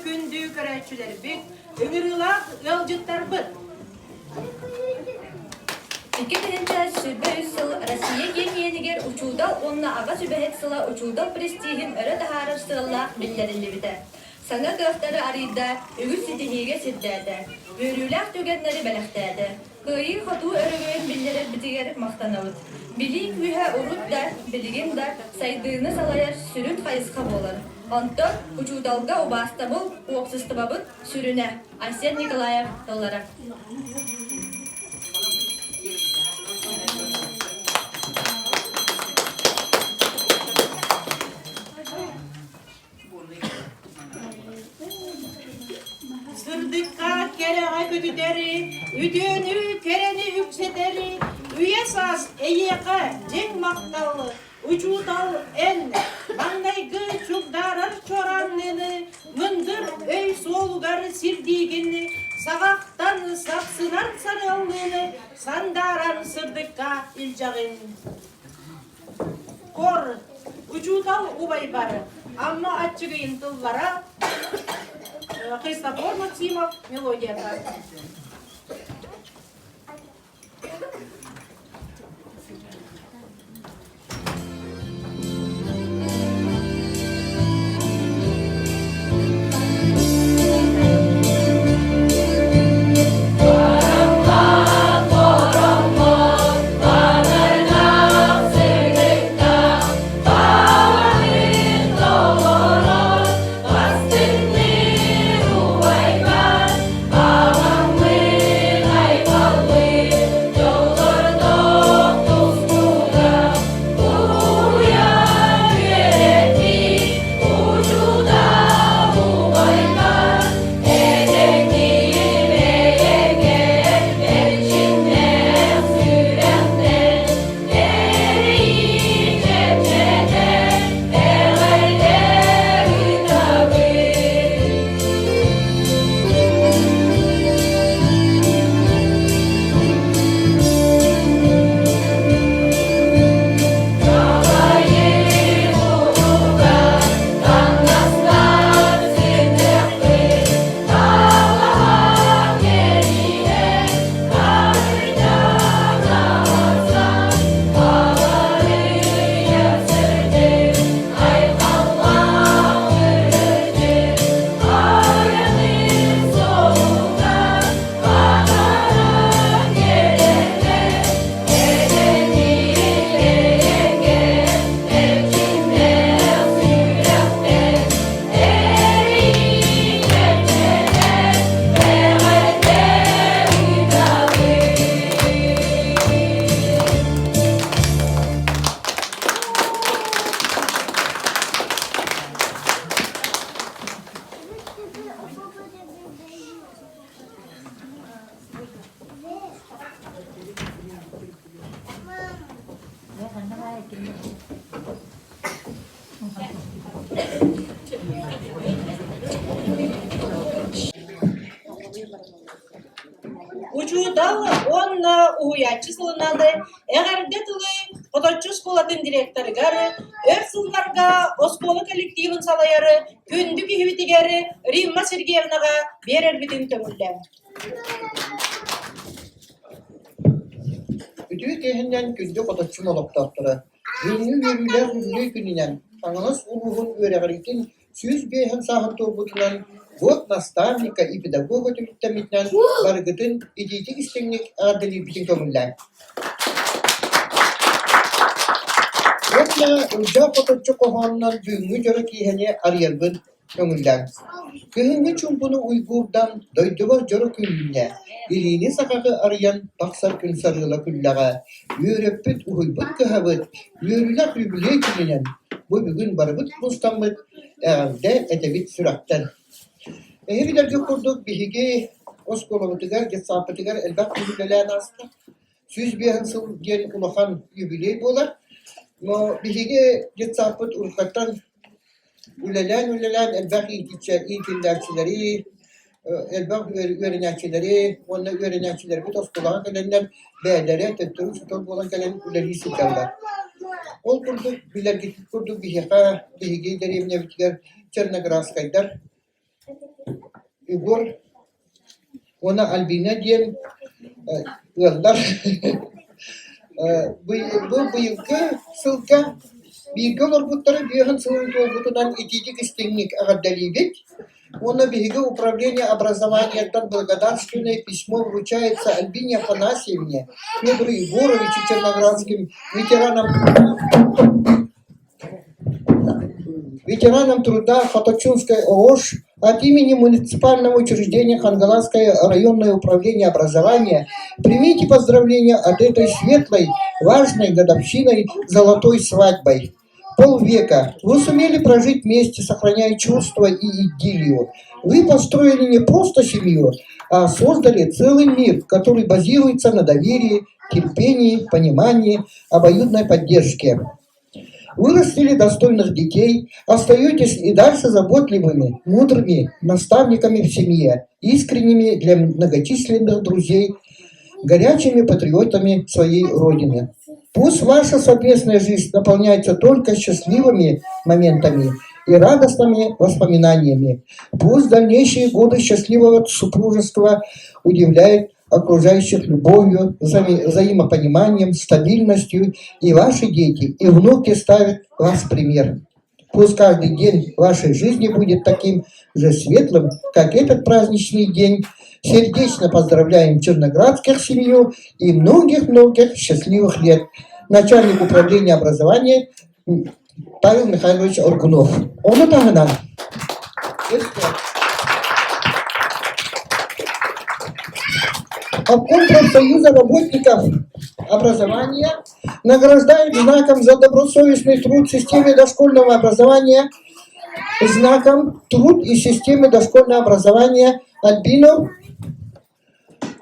kündü körәççüleri bit, öngürülak yolcutlar bit. 2000 сыл Россия гемиенигер учуудал онна ага сүбэхет сыла учуудал престигин өрө тахарар сыыллаах биллериллибите. Саңа кыахтары арыйда үгүр ситихиге сирдээде. Бөрүлээх түгеннери бэлэхтээде. Кыйы хотуу өрөгөйөн биллерер битигер мактанабыт. Били күһэ урут да, билигин да сайдыыны салайар сүрүн хайыска болар. Онтон учуудалга убаастабыл уоксыстыбабыт сүрүнэ. Айсен Николаев толлара. Sırdıkka kereğe kötüderi, üdüğünü kereni yüksederi, üye saz eyeka ceng maktalı, ucutal en, bandaygı çukdarar çoranlını, mındır öy solgar sirdigini, sağaktan sapsınar sarıldığını, sandaran sırdıkka ilcağın. Kor, ucutal ubaybarı, amma açıgıyın tıllara, Христофор Максимов, мелодия. Учудал он уячы сылыналды, эгерде тылы Хоточу школатын директоргары, сылларга осколы коллективын салайары, күндү кихибитигери Римма Сергеевнага берер битин төмүлле. Ütü tehinden gündü Хоточу молоктоқтыры. Günlü yürüler hüllü gününen, Аңанас улуғын өреғариtin süz бейхін сағын торбутынан вот наставника и педагога түліттәмітнен барғытын идейтік істеңнік ағардылы бітін көміллән. Отна ұлжа Хоточу қоғанынан бүгінгі жөрі кейхене арыярбын көміллән. Көхінгі чумпыны уйгурдан дойдыбар жөрі күніне, илini сақағы арыян тақсар күн сарыла күлләға, үйреппіт ұхылбыт көхабыт, үйрілі күлбіле күнінен, bu bugün barabıt bustanmıt, ağırda etebit süraqtan. Ehibilerge kurduk bihigi, oskolomutugar, getsapıtıgar, elbaq kulübelәn aslı. Süz bir hansıl gelin ulakan yübiley bolar. Bihigi getsapıt urkattan ülelәn, elbaq ilkinlerçileri, elbaq öğrenekçileri, onunla öğrenekçileri bit oskolağa gelenler, bəyləri, tüttürü, sütol bolan gelen üleri sıkarlar. Ol kurduk, biler gittik kurduk bihigi derevne bitiger Çernograskaylar. Егор, она Альбина ден, ылдар. Бұл быйылғы сылга биирге олорбуттары биэхэн сылын туолбутунан ититик истеңник агаддалибит. Она биһиги управление образованиятан благодарственное письмо вручается Альбине Афанасьевне, Федору Егоровичу Черноградским ветеранам труда Фоточунской ООШ от имени муниципального учреждения Хангаланское районное управление образования. Примите поздравления от этой светлой, важной годовщиной золотой свадьбой. Полвека вы сумели прожить вместе, сохраняя чувства и идиллию. Вы построили не просто семью, а создали целый мир, который базируется на доверии, терпении, понимании, обоюдной поддержке. Вы растили достойных детей, остаетесь и дальше заботливыми, мудрыми наставниками в семье, искренними для многочисленных друзей, горячими патриотами своей Родины. Пусть ваша совместная жизнь наполняется только счастливыми моментами и радостными воспоминаниями. Пусть дальнейшие годы счастливого супружества удивляют окружающих любовью, взаимопониманием, стабильностью, и ваши дети и внуки ставят вас в пример. Пусть каждый день вашей жизни будет таким же светлым, как этот праздничный день. Сердечно поздравляем черноградских семью и многих-многих счастливых лет. Начальник управления образования Павел Михайлович Оргунов. Он это Обком профсоюза работников образования награждает знаком за добросовестный труд в системе дошкольного образования, знаком труд и системы дошкольного образования Альбину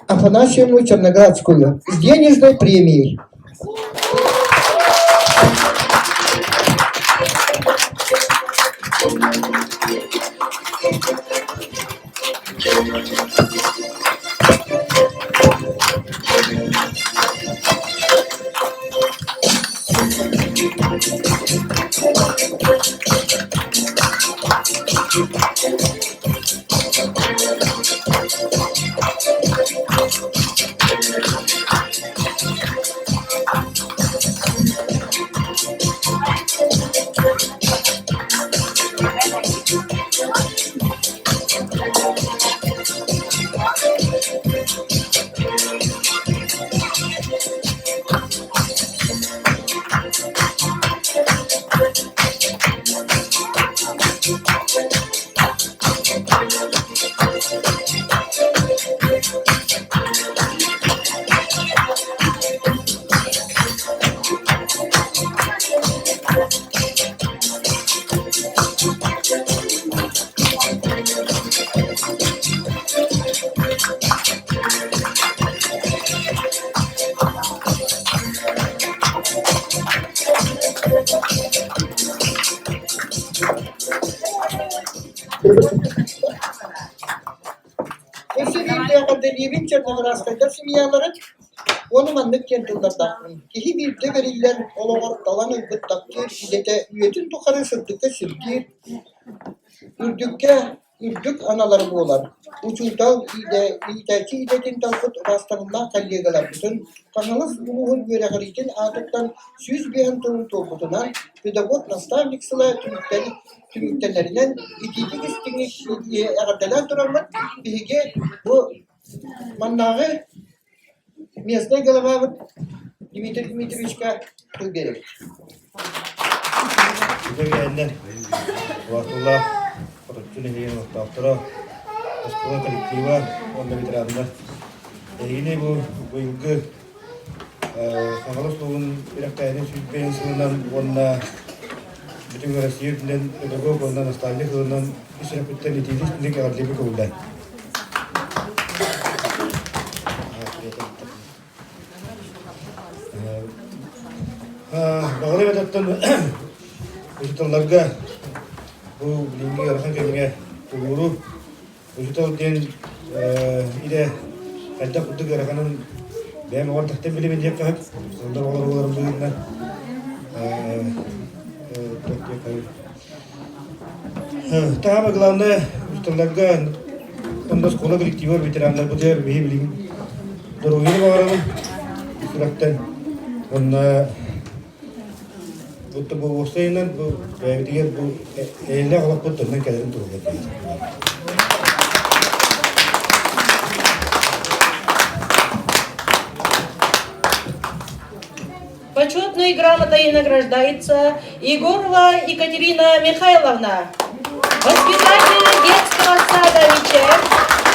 Афанасьевну Черноградскую с денежной премией. Черноградская семьялары onu mandık kentildardan. Kihi bir de veriller olarak talan ıbbıttakkir, idete üyetin tukarı sırtıkka sirkir, ürdük anaları boğular. Uçuldal ideki idetin talfut rastanına kallegalar bütün, kanalız uluğun göreğiritin atıktan süz beyan tuğun tuğbutunan, pedagog nastavnik sıla tümüktenlerinden itidik istinlik ağırdalar duramın, bihige bu mannağı местный голова Дмитрий Дмитриевичка Тугерев. Бүгеннән вакытла проектны тапты. Школа коллектива онда ветерандар. Эйне бу быйылгы Хангалыслыгын бирәктәйне сүзбәнсеннән онда бүтән Россия белән педагог онда наставниклардан ишрәфәттән итидик әрлебе булды. Багыры бәтәттән үҗүтләргә бу билинге ярхан кемгә туру үҗүтләрдән иде хәтта кудды ярханын бәм вар тәхтә билемен дип калып, сонда буларым булган. Тәһәм главное үҗүтләргә онда школа коллективы ветерандар бутер бейблин дорогие барамын сураттан онна вот бу остайнан бу бәйтигер бу эле алып тоттан кәдерин турган. Почетной грамотой награждается Егорова Екатерина Михайловна, воспитатель детского сада «Вечер»,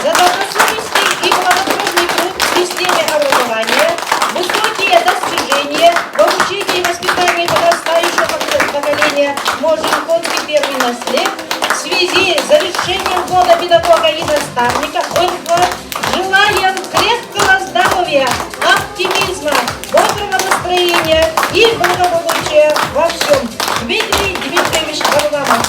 за добросовестный и благотворный труд в системе образования, высокие достижения в обучении и воспитании подрастающего поколения Можжиконский первый наслед в связи с завершением года педагога и наставника желаем крепкого здоровья, оптимизма, бодрого настроения и благополучия во всем. Дмитрий Дмитриевич Варламов.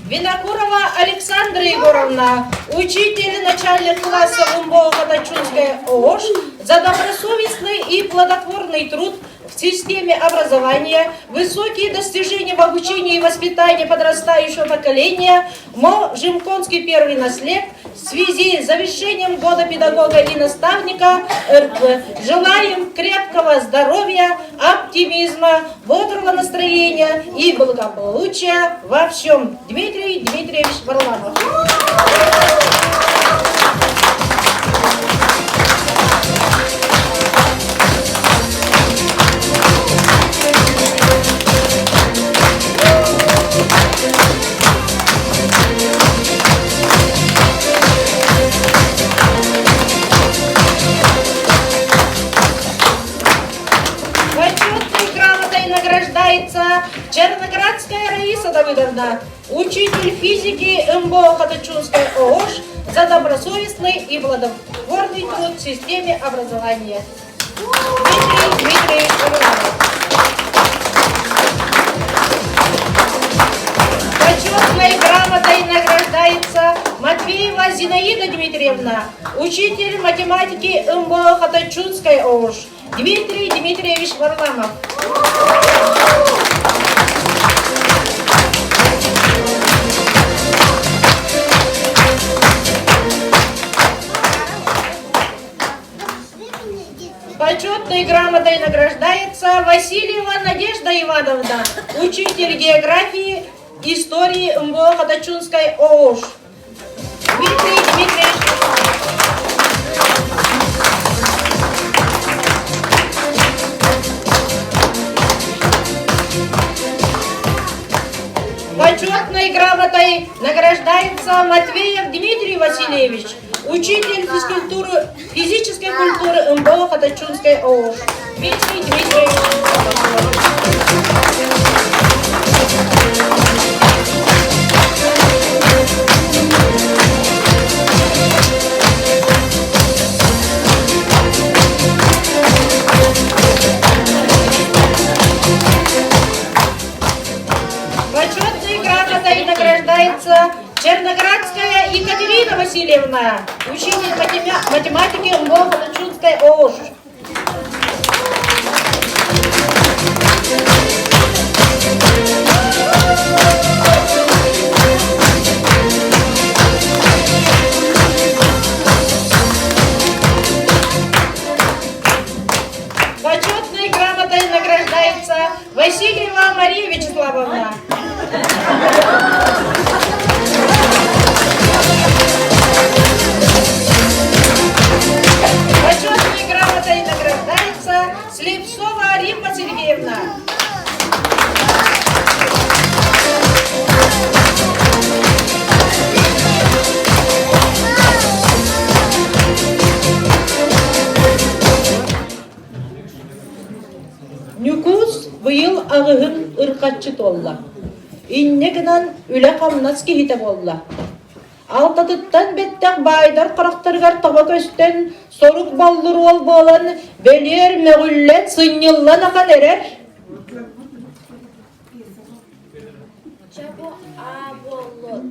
Винокурова Александра Егоровна, учитель начальных классов Умбоу-Хатачунской ООШ, за добросовестный и плодотворный труд в системе образования, высокие достижения в обучении и воспитании подрастающего поколения, Можжиконский первый наслед в связи с завершением года педагога и наставника РП. Желаем крепкого здоровья, оптимизма, бодрого настроения и благополучия во всем. Дмитрий Дмитриевич Варламов. Черноградская Раиса Давыдовна, учитель физики МБО-Хатачунской ООШ, за добросовестный и плодотворный труд в системе образования. Дмитрий Дмитриевич Варламов. Почетной грамотой награждается Матвеева Зинаида Дмитриевна, учитель математики МБО-Хатачунской ООШ. Дмитрий Дмитриевич Варламов. Почетной грамотой награждается Васильева Надежда Ивановна, учитель географии, истории МБО-Хатачунской ООШ. Дмитрий Дмитриевич. Почетной грамотой награждается Матвеев Дмитрий Васильевич, учитель физической культуры МБО-Хатачунской ООШ. Дмитрий Дмитриевич. Почетной грамотой награждается Черноградская Екатерина Васильевна, учитель математики МБО-Хатачунской ООШ. Почетной грамотой награждается Васильева Мария Вячеславовна. Почетной грамотой награждается Слепцова Римма Сергеевна. Нюкус быйыл ағығын ырқатчы толла. Иннегінен үлі қамнас кейті болла. Алтатыттан беттек байдар қарақтарғар таба көстен сорук балдыр ол болан белер мәғүллет сыннылан ақан әрер. bu A bollu.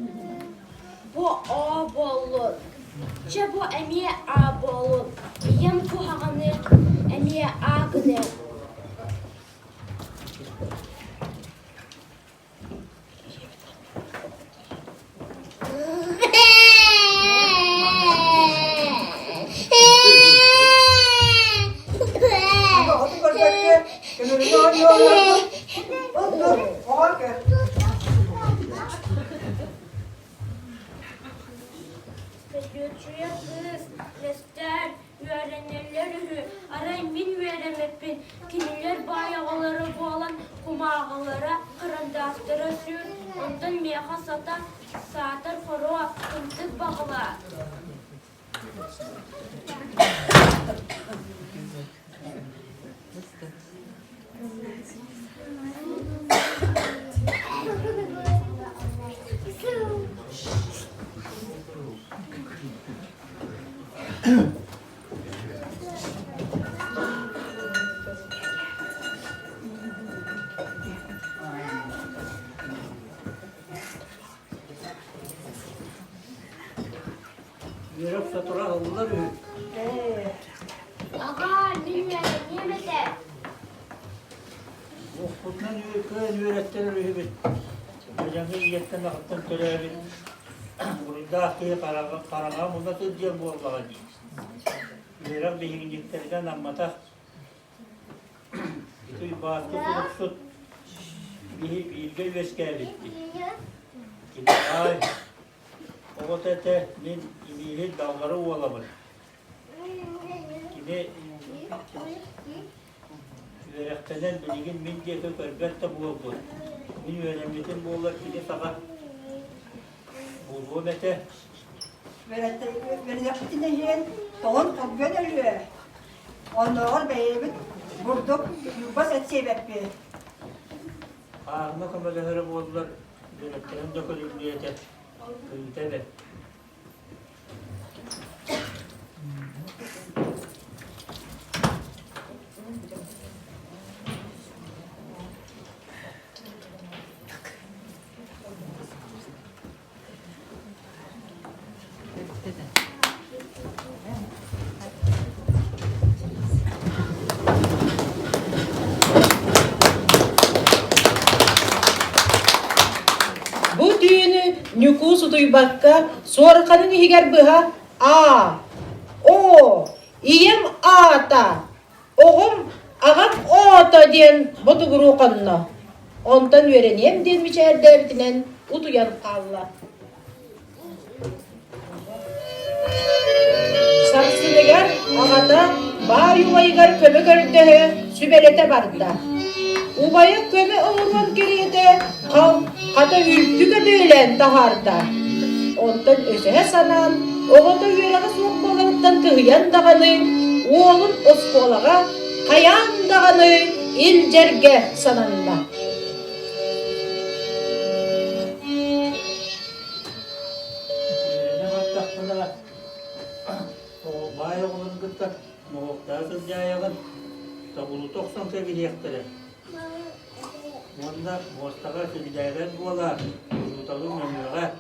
Bu O bollu. Bu emiye A bollu. Yem bu hağını emiye A gıdı. Göçüye kız, rester, öğrenenleri arayın min veremepin. Kiniler bayağıları boğalan kumağılara, kırandastıra sür, ondan meha sata, satır foro, kımtık bağla. Yürüp satıra aldılar mı? Aga, bilmiyorum, yemede. Okuldan yürüp öğrettiler ühübüt. Hocamı iyetten akıttan törebi. Burada akıya karağa bunda tüzcem bu Allah'a değil. Yürüp beyinciklerden anmata. Tüy bağırtı kuluksut. Bilge veskel bitti. Şimdi ay. O tete min imihi dağları olamır. Şimdi Öğretmenen bilgin min diye kök elbette bu oldu. Min öğrenmetin bu olur ki de fakat bu mete. Beni yaptığında yiyen doğan kabul ediyor. Onlar beyabit vurduk, yubas et sebepli. Ağına kamerada hırım oldular. Öğretmenin dökülür niyete. Tabi. Bu düğünü nükusu duybakka sorkanın higer bıha A, O, iyem A'ta, oğum ağam O'ta diyen bodu guru kanına. Ondan öğreneyim denmiş erdebitinen uduyan kalla. Saksınegar ağata bar yuvayıgar köme gördüğü sübelete barda. Ubaya köme oğurman geriyede kata ültüge beylen daharda. Ondan ösehe sanan, oğada yüreğe sokmalarından tıhıyan dağını, oğlun oskolağa kayan dağını ilcerge sananla. Ne baktık buna? O bayağı onun gittik. Muhtasız yayağın. Tabulu 90 seviye yaktırır. Onda bostağa sürücüler bu olar. Tutalım memnunlar.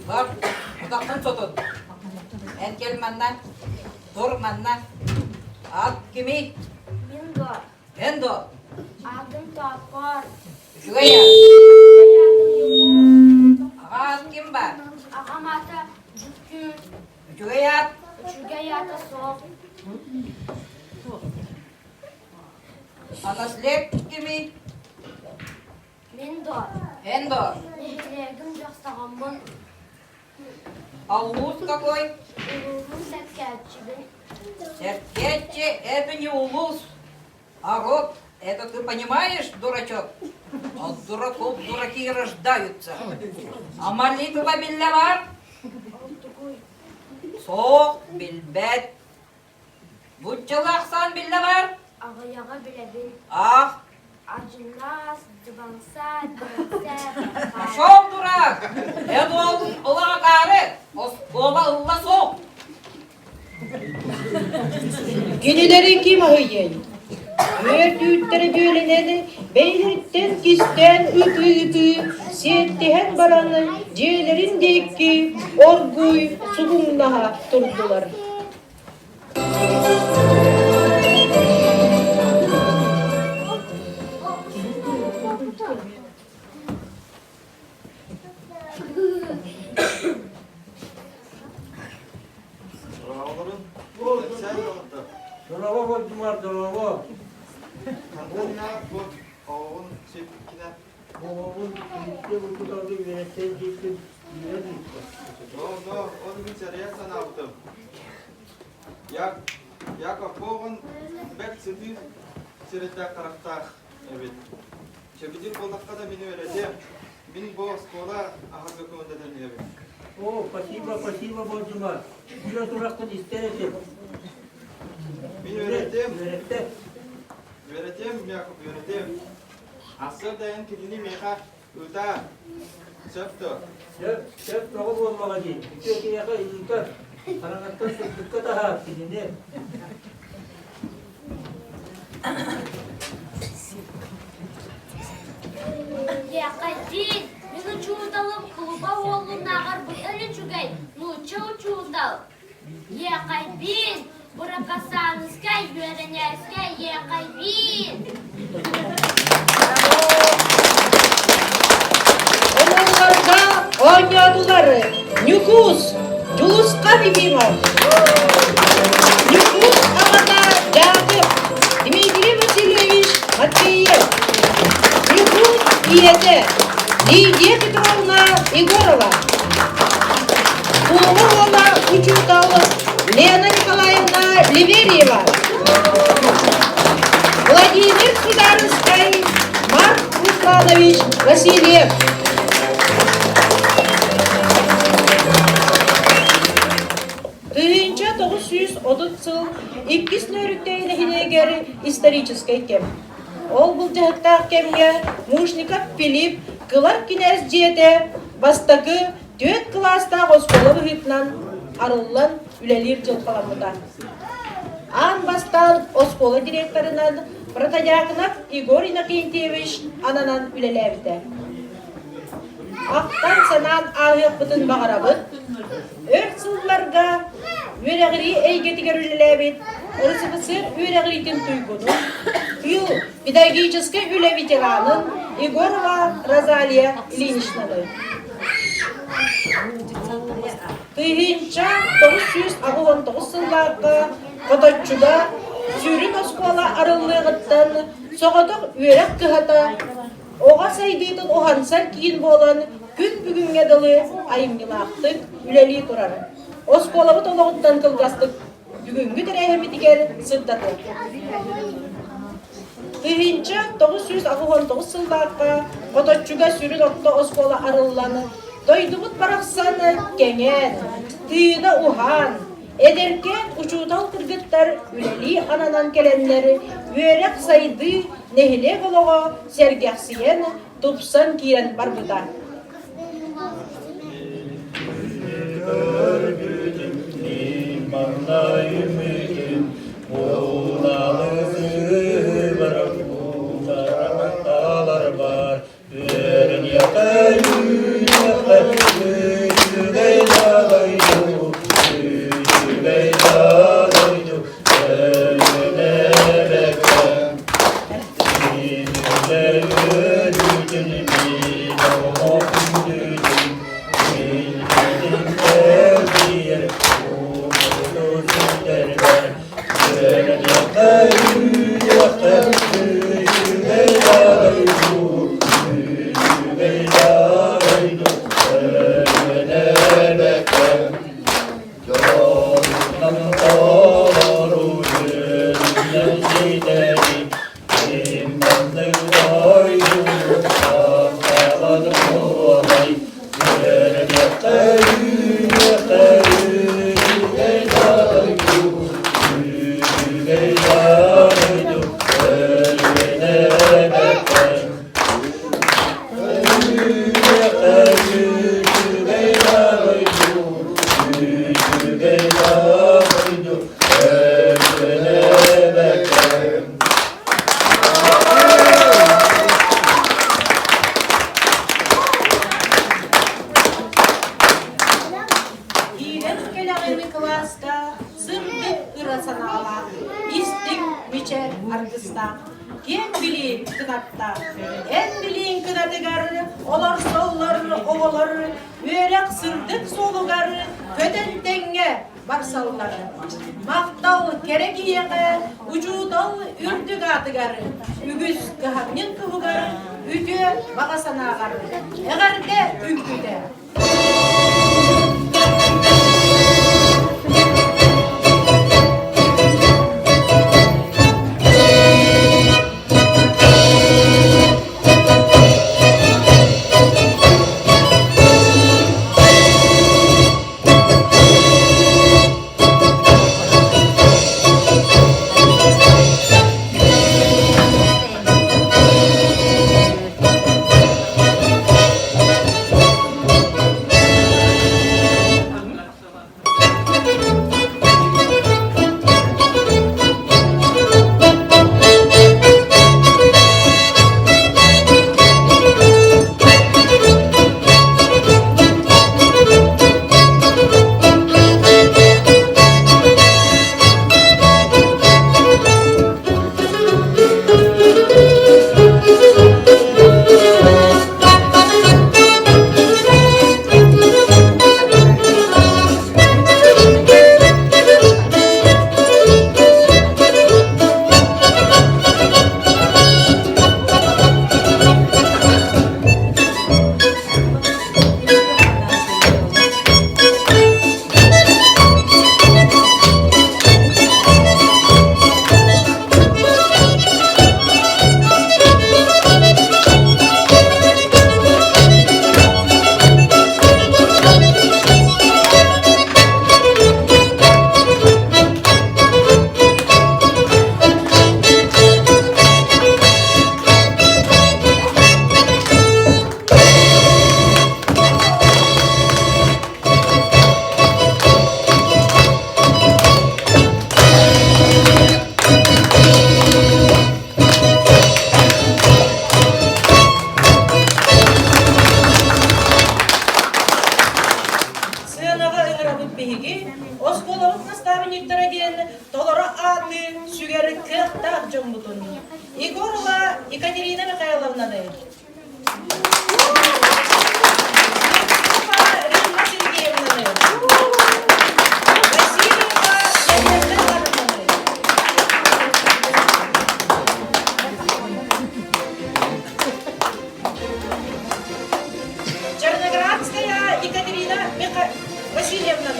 Bak, udaktan tutun. Erkel mandan, dur mandan. Ad kimi? Bingo. Endo. Adım Tapar. Şuraya. Adım Yumur. Ad kim var? Ağam ata Cükür. Şuraya. Üçüge yata Soğuk. Анаслеп kimi? Мен дор. Эндо. Нехилегім жақсағанмын. А улус какой? Улумын сәткәтчібін. Сердече это не улус, а род. Это ты понимаешь, дурачок? От дураков дураки и рождаются. А молитва биллявар? Соқ билбет. Бутчалақсан биллявар? Ағаяға біләбін. Ах, Acınlas, cıbansa, dörtse, шоу дурак. Это он улагары. Оскола улла соқ. Genileri kim ahıyın? Örtütteri gölüneni, beyleritten kisten ıtı, siyettehen baranı, ciğerlerindeki orguy, sugunlaha turdular. Dolaba koydum var dolaba. Babamın birlikte bu kutarda yöneten gittim. Onu bir çareye sana aldım. Ya kapağın bek sıfır çırıta karakter. Evet. Çebilir koldakta da beni vereceğim. Benim bu skola ahır bakımından evet. O, pasiba borcuma. Biraz duraktan isterim. Beni vereceğim. Öğrettim. Vereceğim Yakup vereceğim. Asıl dayan kedini meha uta çöptü. Şef doğum olmalı değil. İki yaka yıkar. Karanlıkta sıklıkta daha kedini. Ya kadın, beni çuğdalım kluba oğlum nağar bu ölü çugay, nuçu çuğdal. Ya kadın, bırakasanızka yörenezke ya kadın. Onlarga oynadılar. Nüfus, Culuska Bibimov. Nüfus Ağada Yakıp, Dmitri Vasilyevich Matveyev. Nüfus İyede, Lidiya Petrovna Igorova. Kulğurola Учуталы Лена Николаевна Ливерьева. Владимир Сударский Марк Русланович Васильев. Тыынча 930 жыл иккис нөрүттейне хинегер исторический кем. Ол бұл жахыттақ кемге Мушников Филипп кылар кинес жете бастакы 4 класста оскола выхытнан арыллан үлелир жылқаламыда. Ан бастан оскола директорынан Протодиаконов Игорь Иннокентьевич ананан үлелебіде. Ақтан санан ағып бұтын бағарабыт, өрт сылларға өрәғiri әйгетігер үлелебіт, ұрысыбысыр өрәғиритін туйгуну, ил педагогический үле ветеранын Егорова Розалия Ильиничнаны. Тыйынча 919 сылларға Коточчуда сүйрін оскола арыллығыттан соғадық өрәк кыхата, оға сайдыйтын оғансар кейін болан күн бүгінге дылы айымгылақтық үләли тұрар. Осколабы толығыттан кылғастық бүгінгі дәрәйемітігер сыддаты. Тыйынча 919 сылларға Коточчуга сүйрін отты оскола арылланы дойдумут барақсаны кеңен, тыйына ухан, эдеркен учутал кыргыттар үлели ананан келенлери өрек сайды нехиле болого сергяқсиен тупсан киен барбыда. кыста. Кен билейин кынатта. En bileyim kınatıgarı, olar solları, oğuları, börek sırdık solugarı, köden denge barsalları. Maktal kerek iyege, ucudal ürdük atıgarı, ügüz kıhamnin kıvıgarı, ütü bağasanağarı, eğerde ügüde. Егорова Екатерина Михайловна. Римма Сергеевна. Васильева Елена Ивановна. Черноградская Екатерина Васильевна.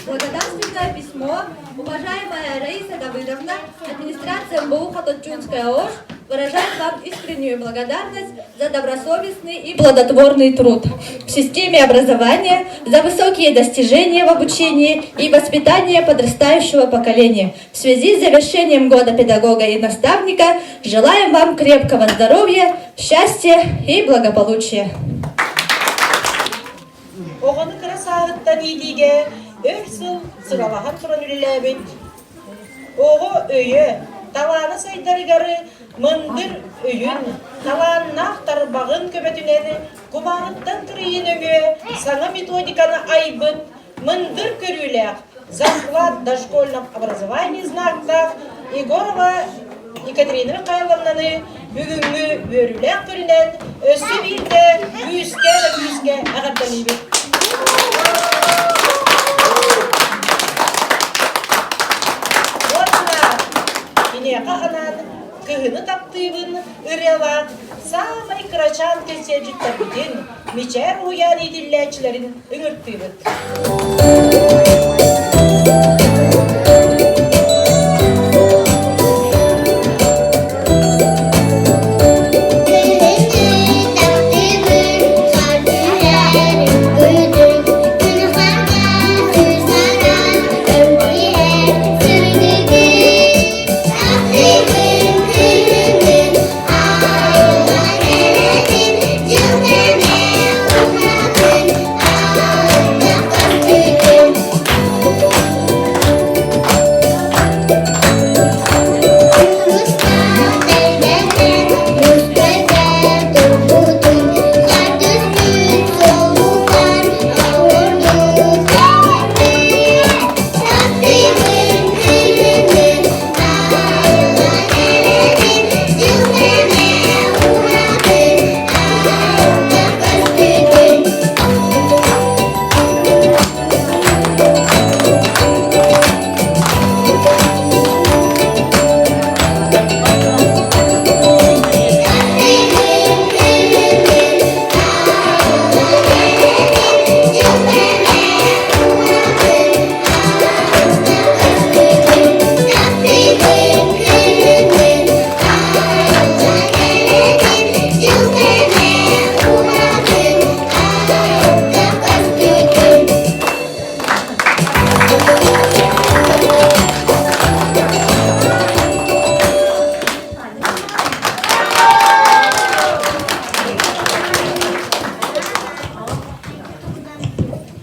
Благодарственное письмо. Уважаемая Раиса Давыдовна, администрация МБУ Хаточунская ОШ выражает вам искреннюю благодарность за добросовестный и плодотворный труд в системе образования, за высокие достижения в обучении и воспитании подрастающего поколения. В связи с завершением года педагога и наставника желаем вам крепкого здоровья, счастья и благополучия. Oğanı kıra sağıttan iyiliğe, örsül sıralahan turan ülelebit. Oğu öyü, tavanı saydarıgarı, mındır öyün, tavanı aktarı bağın köbetüneni, kumanıttan kırıyın ögü, sana metodikanı aybıt, мындыр көрүлек захват дошкольного образования знактах Егорова Екатерина Михайловнаны бүгүнгү бөрүлек көрүнен өсү бирде күйүскө агарталыбы. Инеқа анан кыгыны таптыйбын ырыла самай кырачан кесежиттабытын мичер уян идиллячилерин ыҥырттыйбыт.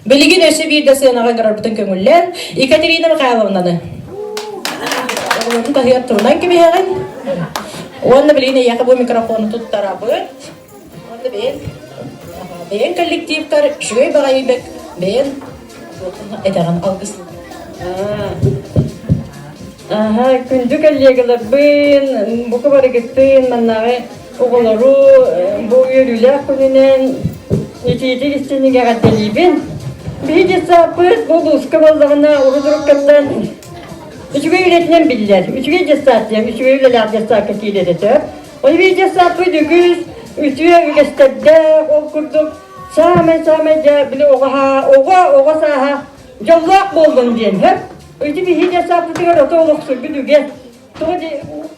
Билигин өсө бирде сыйнага көрөрбүтүн көңүллен Екатерина Михайловнаны. Оғларын тахият турунан кемейген. Онны билигин яқы бу микрофону туттарабыт. Онны бен коллективтар шөй бағайбек бен этеген алгысын. Күндү коллегалар бын буку барыгыттын маннагы оголору бу үйрүлөр күнүнөн ити истениге гадделибин. Бейдеса пыз болуска болдығына ұрыдырып каттан үшіге үйретінен білдер. Үшіге жастатым, үшіге үйлелер жастат кетейледі төп. Ой бейдеса пыз үгіз, үшіге үгестерді, ол күрдік. Самай жа білі оға саға жоллақ болдың ден. Өйті бейдеса пызығар ота олықсыр бүдіге.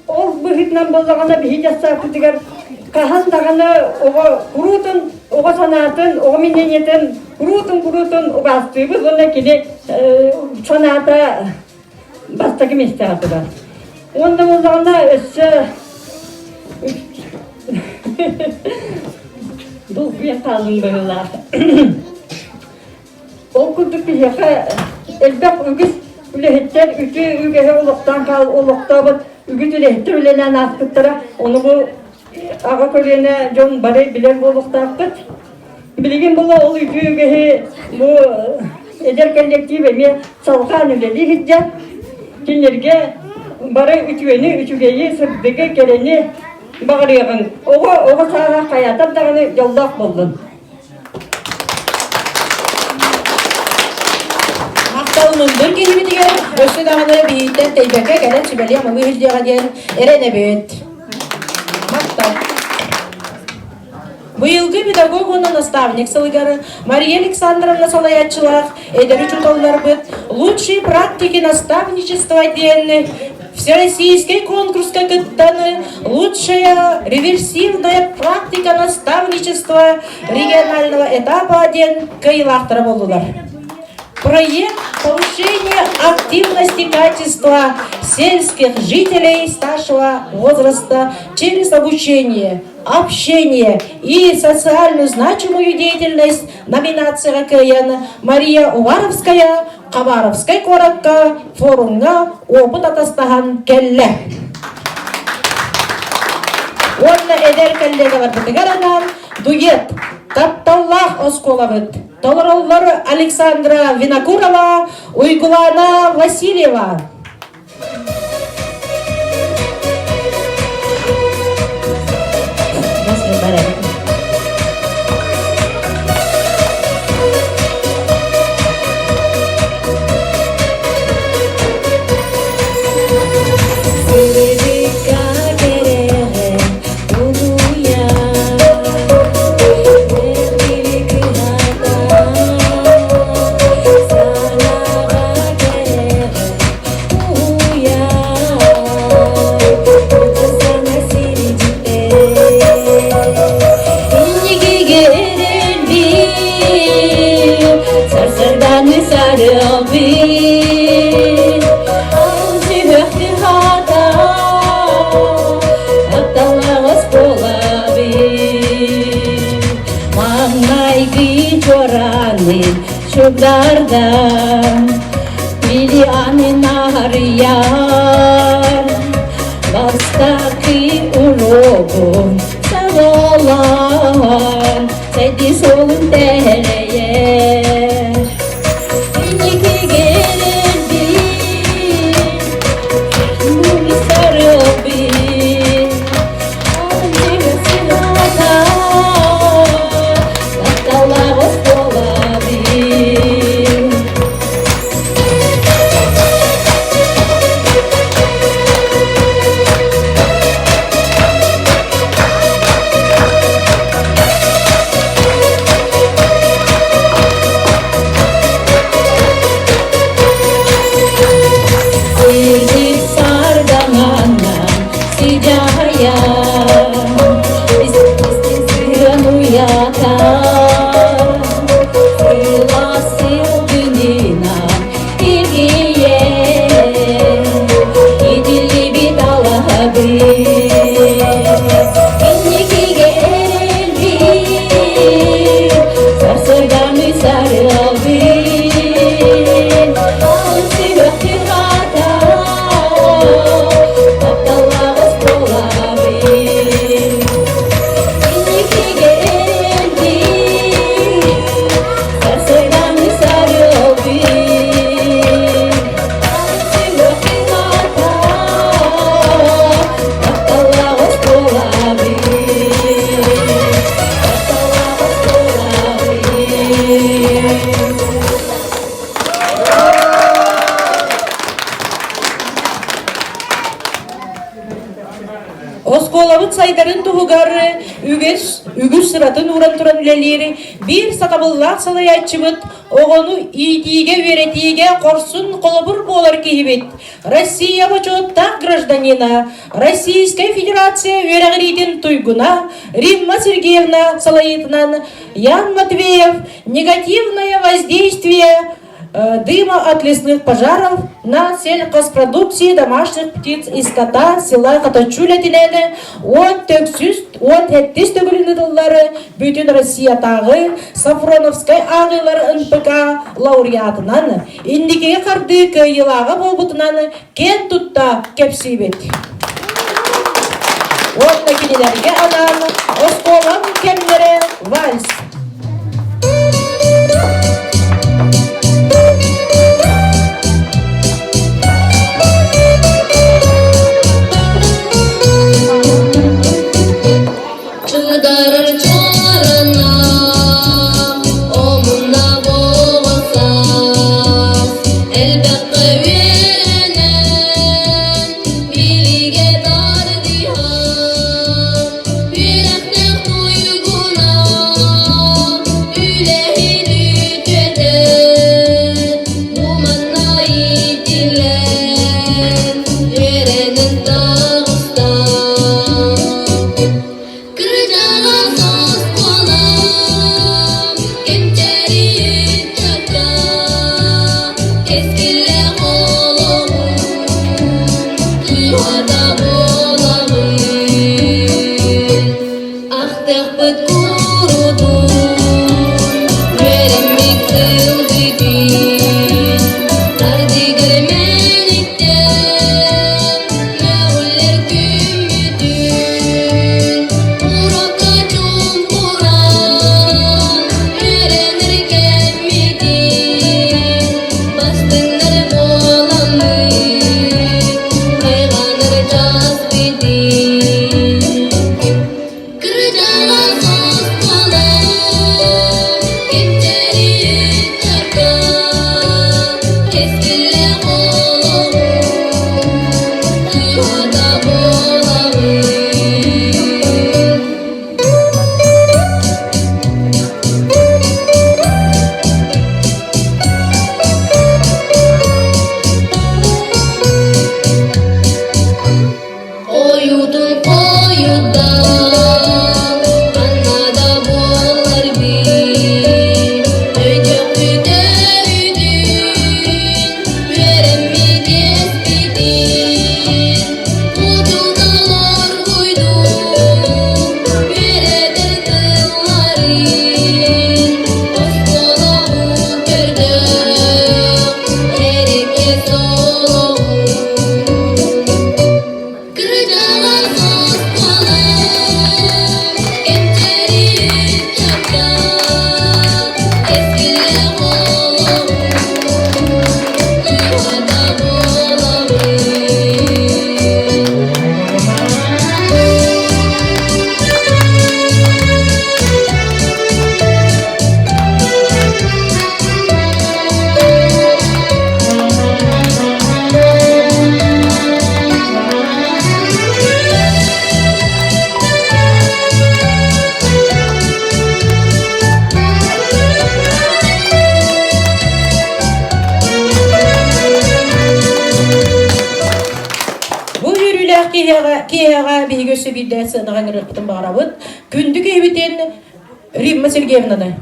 Ол бұхитнан болдығына бейдеса пызығар қахандағына оға құрутын, оға санатын, оға мененетін, құрутын оғастығыз, оны келе саната бастағы месте атыда. Онда болдағына өсі бұл бүйен қалың бұғыла. Ол күрдік бейеқі әлбәқ үгіз үлехеттер, үкі үгеге олықтан қал, олықтабыд, үгіз үлехеттер үлелен асқыттыра, оны бұл аға көрені жон бары білер болықтақпыд. Білген бұл ол үгеге бұл эдер коллектив эме салған үлелі хиджат. Кенерге бары үчүгейі сырдығы керені бағырығын. Оға саға қаятап дағыны жолдақ болдың. Мақталының бір келімедіге өсі дағыны бейіттен тейбеке кәлін сүбәлі амы үйіздеға дейін әрені бейт. Мақтал. Быйылгы педагогуна наставник сылыгары Мария Александровна Салаятчылах эдер учуталлар быт лучшие практики наставничества дейін всероссийский конкурска кыттаны лучшая реверсивная практика наставничества регионального этапа дейін кайылақтыры болдылар. Проект повышения активности качества сельских жителей старшего возраста через обучение, общение и социальную значимую деятельность номинация КН Мария Уваровская, Хабаровская коротка, форумга опыт атастахан келле. Онна эдер келлеге бар бітігер анан дует, тапталлах осколабыт. Толороллар Александра Винокурова, Уйгулана Васильева. Şudarda Bilianin arıyar Bastaki urogun Sağolan Sedi solun dereye İniki gelirdi Nuri sarıldı Ağzını sırada Baktala hoşbola Осколабыт сайдарын тугугары үгүс сыратын уран туран үлелери бир сатабыллак салаятчыбыт огону итиге веретиге корсун колобур болар кихибит. Россия почетта гражданина, Российская Федерация верагритин туйгуна, Римма Сергеевна Салаитнан, Ян Матвеев, негативное воздействие дыма от лесных пожаров на сельхозпродукции домашних птиц и скота села Хатачуля-Тинене от хеттис төгілініділері бүтін Россия тағы Сафроновскай ағылар НПК лауреатынан индикеге қарды күйілағы болбытынан кен тұтта кепсибет. От накинелерге анан Осколам кемлері вальс. Öğrenirken Кияга бейгөсі биді сынаған рықтың бағарабыт. Күндік ебітен Римма Сергеевнаны.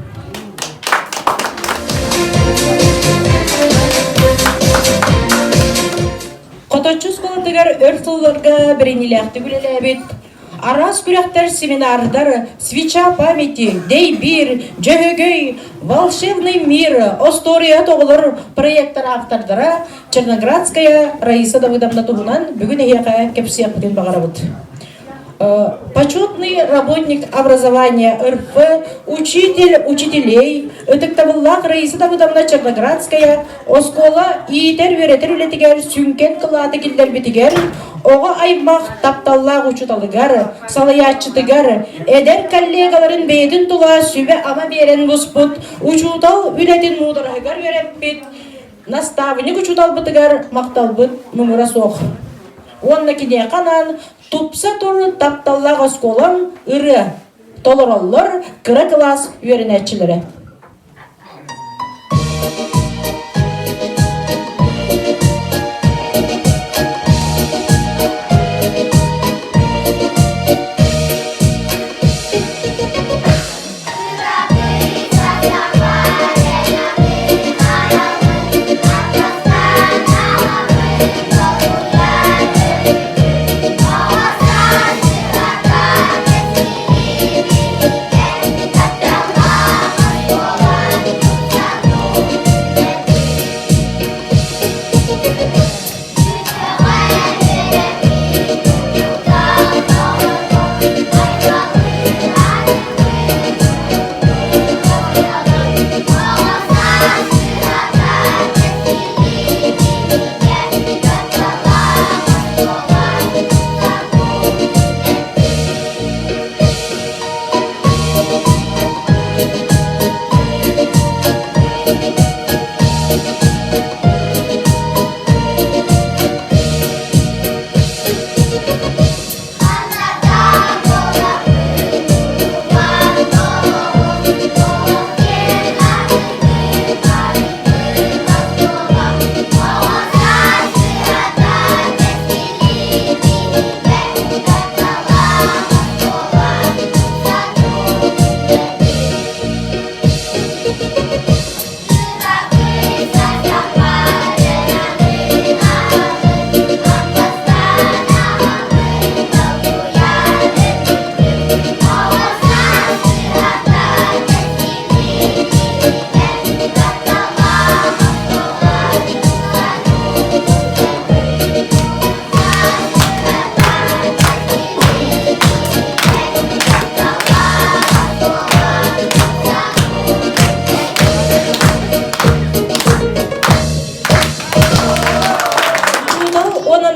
Коточу сколатыгар өртылларга біренеләқті күлелі әбет. Арас күрәқтер семинардар, свеча памяти, дейбир, жөһөгөй, волшебный мир, остория тоғылыр проекттар автордара Черноградская Раиса Давыдовна туғынан бүгін аяқа кепсияқ бүтін бағарабыд. Почетный работник образования РФ, учитель учителей, Өтіктабыллақ Раиса Давыдовна Черноградская, Оскола иетер веретер үлетігер, сүнкен қылаты келдер бітігер, оға аймақ тапталлақ учуталыгар, салаятчытыгар, эдер коллегаларын бейдін тула сүбе ама берен бұспыт, учутал үлетін мудырағығар вереппет, наставник учутал бітігер, мақтал бұт нумыра соқ. Онна кене қанан, тупса тұры тапталлақ осколам, ұры, толыраллар, кірі класс үйерінәтчілері.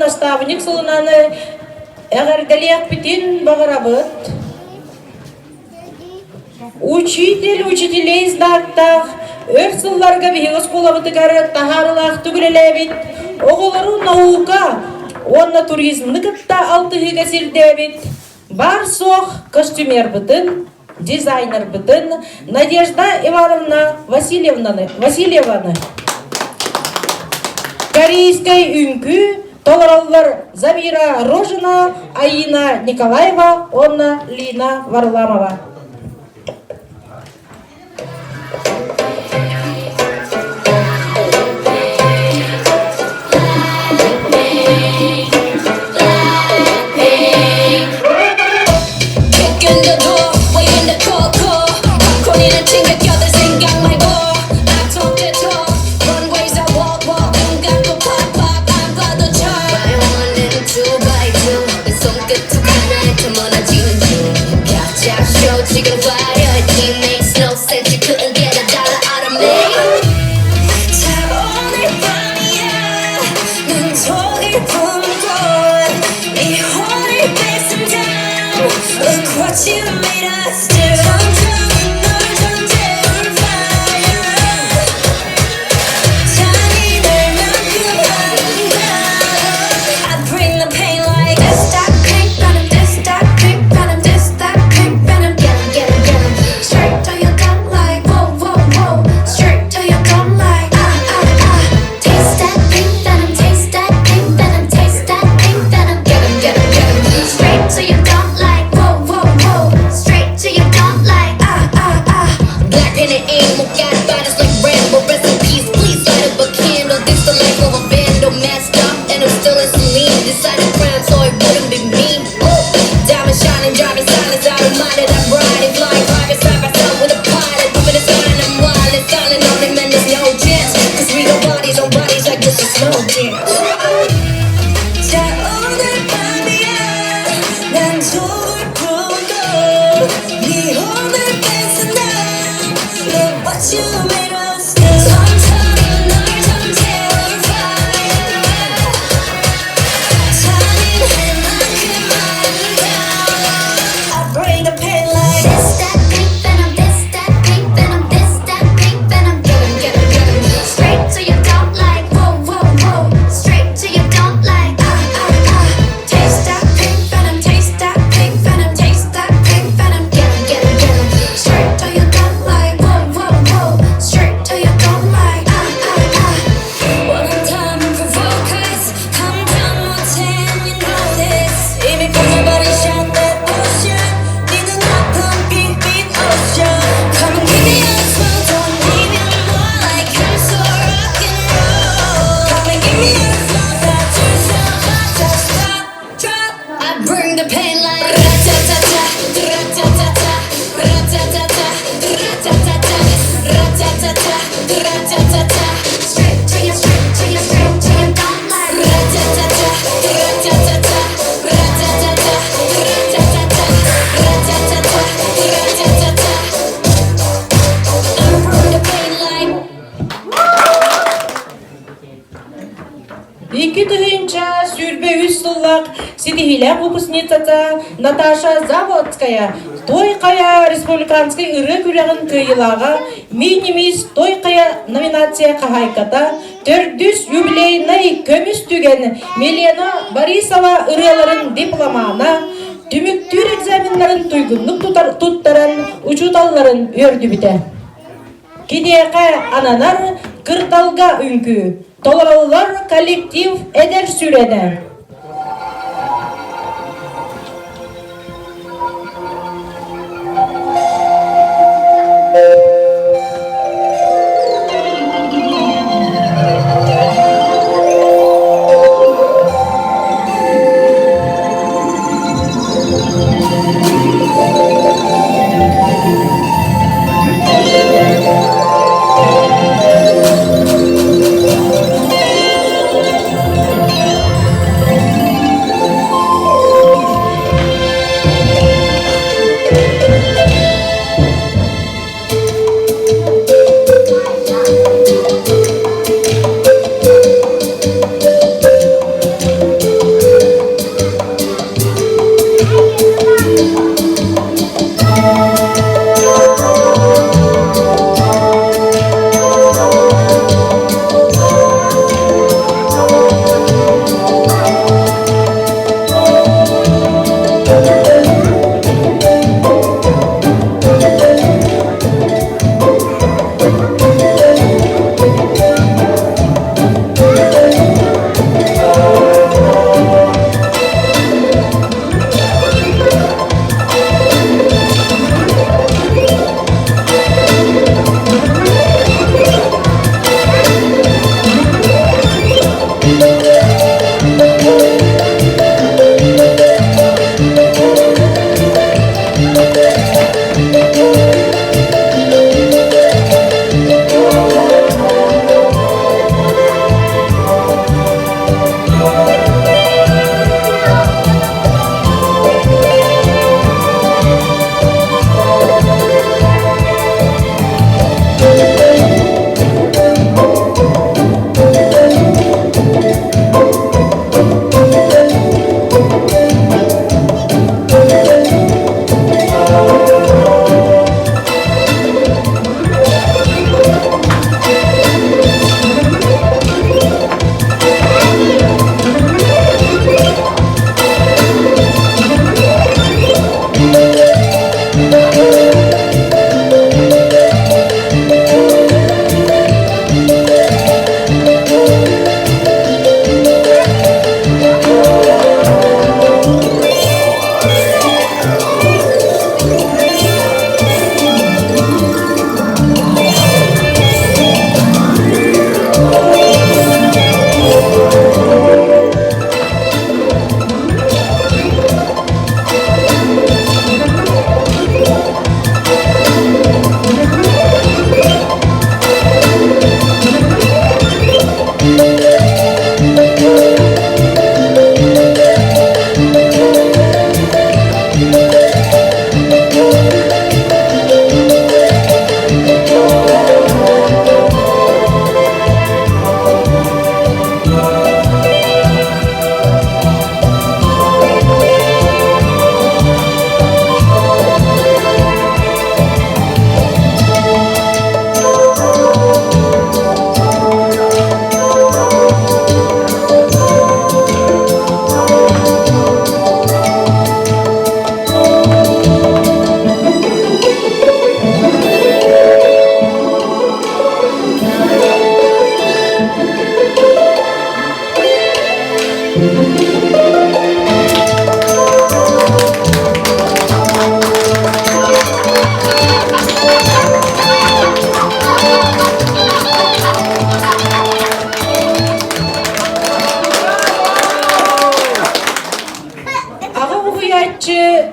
Наставник сылынаны әғардалияқ бітен бағарабыд. Учитель, учителей знактақ, өр сылларға бейгіз қолабытығары тахарылақ түгілелі бит. Оғылару наука, онна туризмны кытта алтыгыга сирдебит. Бар сох костюмер бытын, дизайнер бытын Надежда Ивановна Васильеваны. Корейской үнкү толороллар Замира Рожина, Аина Николаева, онна Лина Варламова. 지금 봐요, it makes no sense. You couldn't get a dollar out of me. 자, 오늘 밤이야. 눈 저기 품고 네 혼을 뺏은 down. Look what you made us do. 점점 널 전제울 fire. 잔인할 만큼 아름다워. I bring the pain like this. That pink venom, this, that pink venom, this, that pink venom. Get 'em. Straight to your gun like whoa, whoa, whoa. Straight to your gun like ah. Taste that pink venom, taste that pink venom, taste that pink venom. Get 'em. Straight to your gun like whoa, whoa, whoa. Straight to your gun like ah. Black pen and ink, got bodies like Rambo. Rest in peace, please light up a candle. This the life of a vandal, messed up, and I'm still in saline. Decided crime, so it wouldn't be me. Diamond shining, driving silence, I don't mind it. I'm riding, flying private side by side with a pilot. Moving the sign, I'm wild and silent on him, and there's no chance. Cause we got bodies on bodies like this is no dance. 자, 오늘 밤이야. 난 좋을 뿐도 네 혼을 뺏은 나. Look what you made us do. 천천히 널 전제울 fire. 잔인할 만큼 아름다워. I bring the pain like this, that pink venom, this, that pink venom, this, that pink venom. Get 'em. Straight to your dome like whoa, whoa, whoa. Straight to your dome like ah. Taste that pink venom, taste that pink venom, taste that pink venom. Get 'em. Straight to your dome like whoa, whoa, whoa. Straight to your dome like ah. One time provoke us, come down 못해, you know this. 이미 꺼져버린 shot that potion. 네 눈앞은 빛빛 ocean. Come and give me a smooth one, even more like I'm so rock and roll. Come and give me a flow that turns so hot, just stop, drop. I bring the pain like ra-ta-ta-ta, ra-ta-ta-ta, ra-ta-ta-ta, ra-ta-ta-ta, ra-ta-ta-ta, ra-ta-ta-ta. Straight to your dome like ra-ta-ta-ta, ra-ta-ta-ta, ra-ta-ta-ta, ra-ta-ta-ta, ra-ta-ta-ta, ra-ta-ta-ta. I bring the pain like. Икки тыгынча сүрбе үстуллак сидихиле выпускницата Наташа Заводская Тойкая республиканский ыры күрегін кыйылага минимис Тойкая номинация кахайката 400 юбилейный көмүс түген Милена Борисова ырыларын дипломана түмүктүр экзаменларын туйгунлук туттаран учуталларын өрдү бите. Кидеке ананар кырталга үнкү толороллар коллектив эдер сүреде.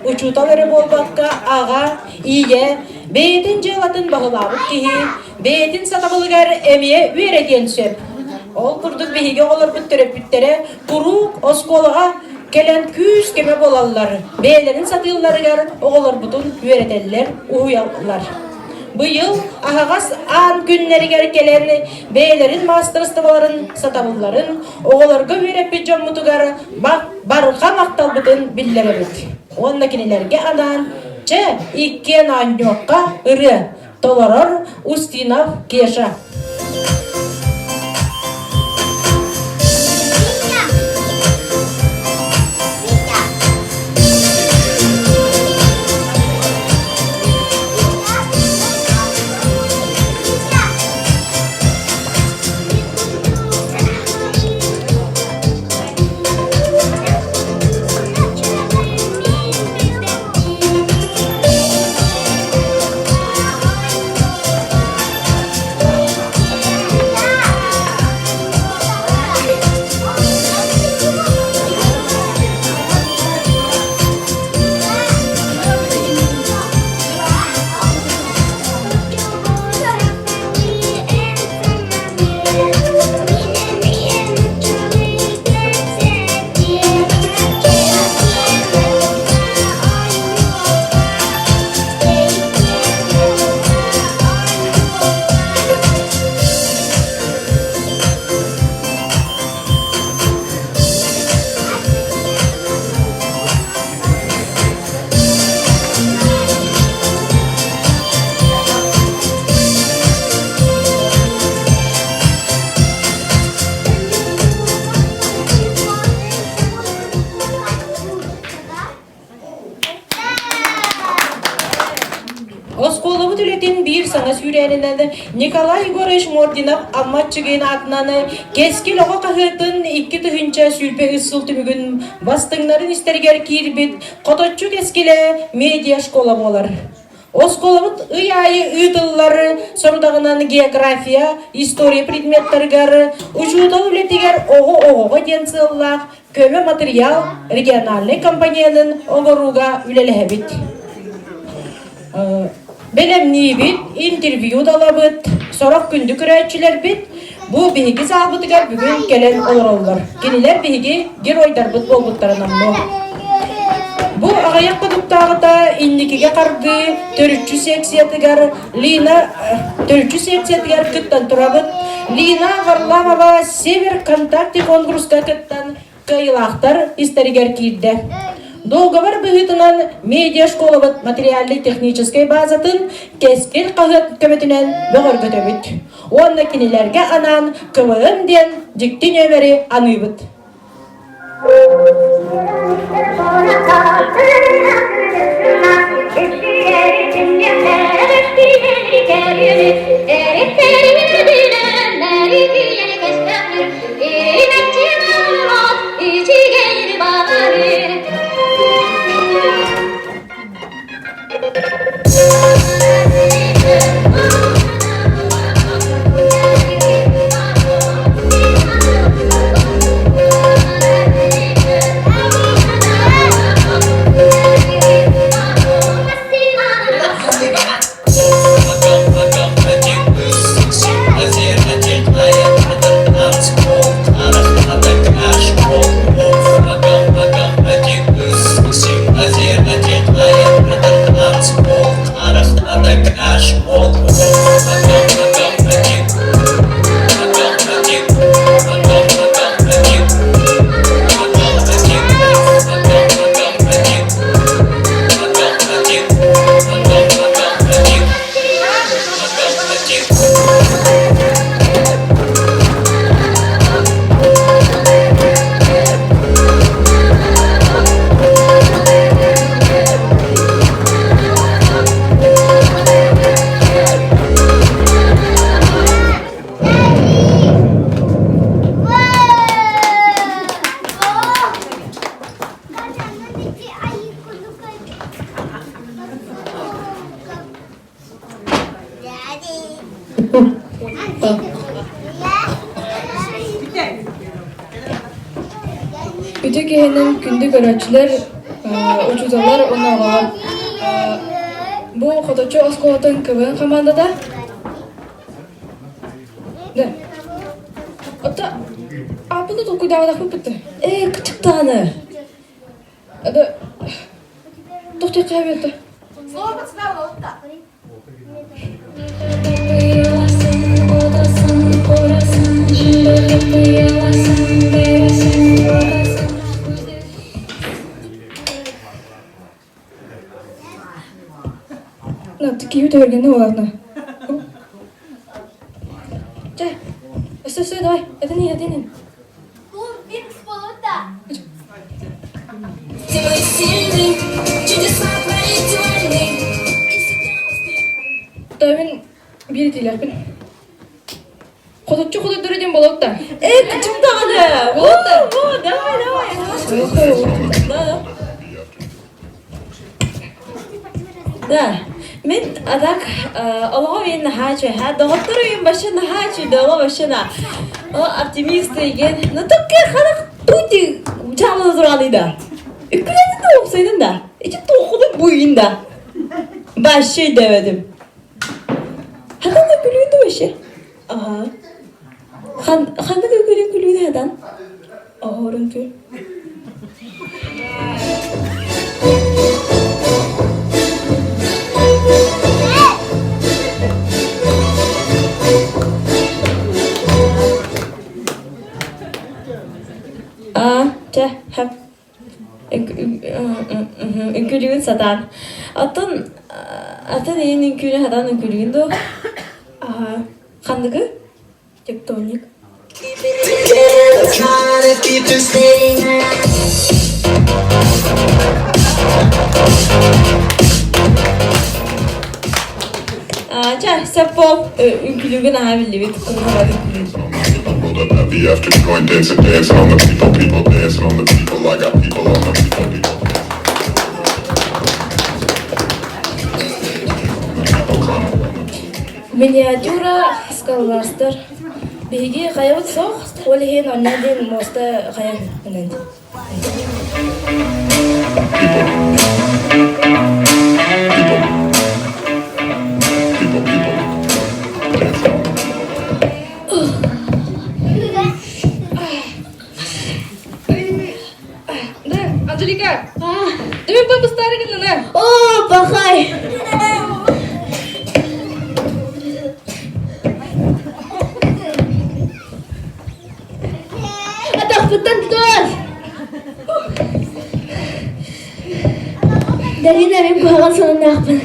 учуталары болбакка ага, ие, бейтин жылатын бағылабыт кихи, бейтин сатабылыгар эмие үйреген сөп. Ол курдук бихиге олар бүттөрөп турук осколага келен күз кеме болалар. Бейлерин сатыларыгар оголор бутун үйретеллер, уяллар. Быйыл ахагас ан күннеригер келен бейлерин мастерстволарын сатабыларын оголорго үйреппи жоммутугар барха макталбытын биллеребит. Онна кинелерге анан че иккен аньокка ыры толорор Устинов Кеша. Осколову түлетин бир саңа сүйрәнінен Николай Егорович Мординов амматчыгын атынаны кескил оға қағытын 2 түхінчә сүлпе ұссыл түмігін бастыңнарын істергер кирбит қототчу кескиле медиа школа болар. Осколовут ыйайы ыйтыллары сордағынан география, история предметтаргары, учутал үлетігер оғы-оғыға денсыллақ, көмі материал региональный компанияның оғыруға үлелі Белемни бит, интервью далабыт, сорок күндү күрәтчилер бит, бу биһиги саабытыгар бүгүн келен олороллар. Кинилер биһиги геройдар бит болбуттарынан. Бу агаяк кодуктагыта инникиге карды 400 секциятыгар Лина 400 секциятыгар кыттан турабыт. Лина Варламова Север контакты конкурска кыттан кыйлактар истеригер кирде. Договор быһытынан медиа школабыт материальный технической базатын кескил кагыт көмөтүнөн бөгөргөтөбүт. Онна кинилерге анан КВМ ден дикти нөмери аныбыт. Үтө кеһенен күндү көрөчүлөр учуталар онаалар. Бу хоточу осколотун кыбын командада. Да. Ота апыны токуйдагыда көпүттү. Кычыктаны. Ада тохтой кайбетти. Слово подставила вот так. На, такие утверждены, ну ладно. Чай. Стой, давай. Это не. Биг сполота. Тавин биритилерпин. Ходочу дөрөдөн болот да. Кычыктаны. Вот, давай. Да. Мен адак Аллаха мен хачы, доктор мен башына хачы, дала башына. Оптимист деген. Но только хана тути чамы туралыда. Үкүлөдү да оксойдун да. Эчи токудун буйунда. Башы дебедим. Хадан күлүндү башы. Ага. Ханды күлүндү хадан. Орунту. Hep ünkülüğün satan. Atın neyin ünkülüğü hadan ünkülüğün do. Aha, kandıgı? Tektonik. Sepol ünkülüğün aha bildi bir tıkırmadı. Happy after joint dancing on the people dancing on the people. I got people on the people. Миниатюра скалластер. Беги кайбыт сох, олихен оннаден моста каян менен. Анжелика, ты мне постарый на. О, пахай. Дарина, мен баған соңында ақпын.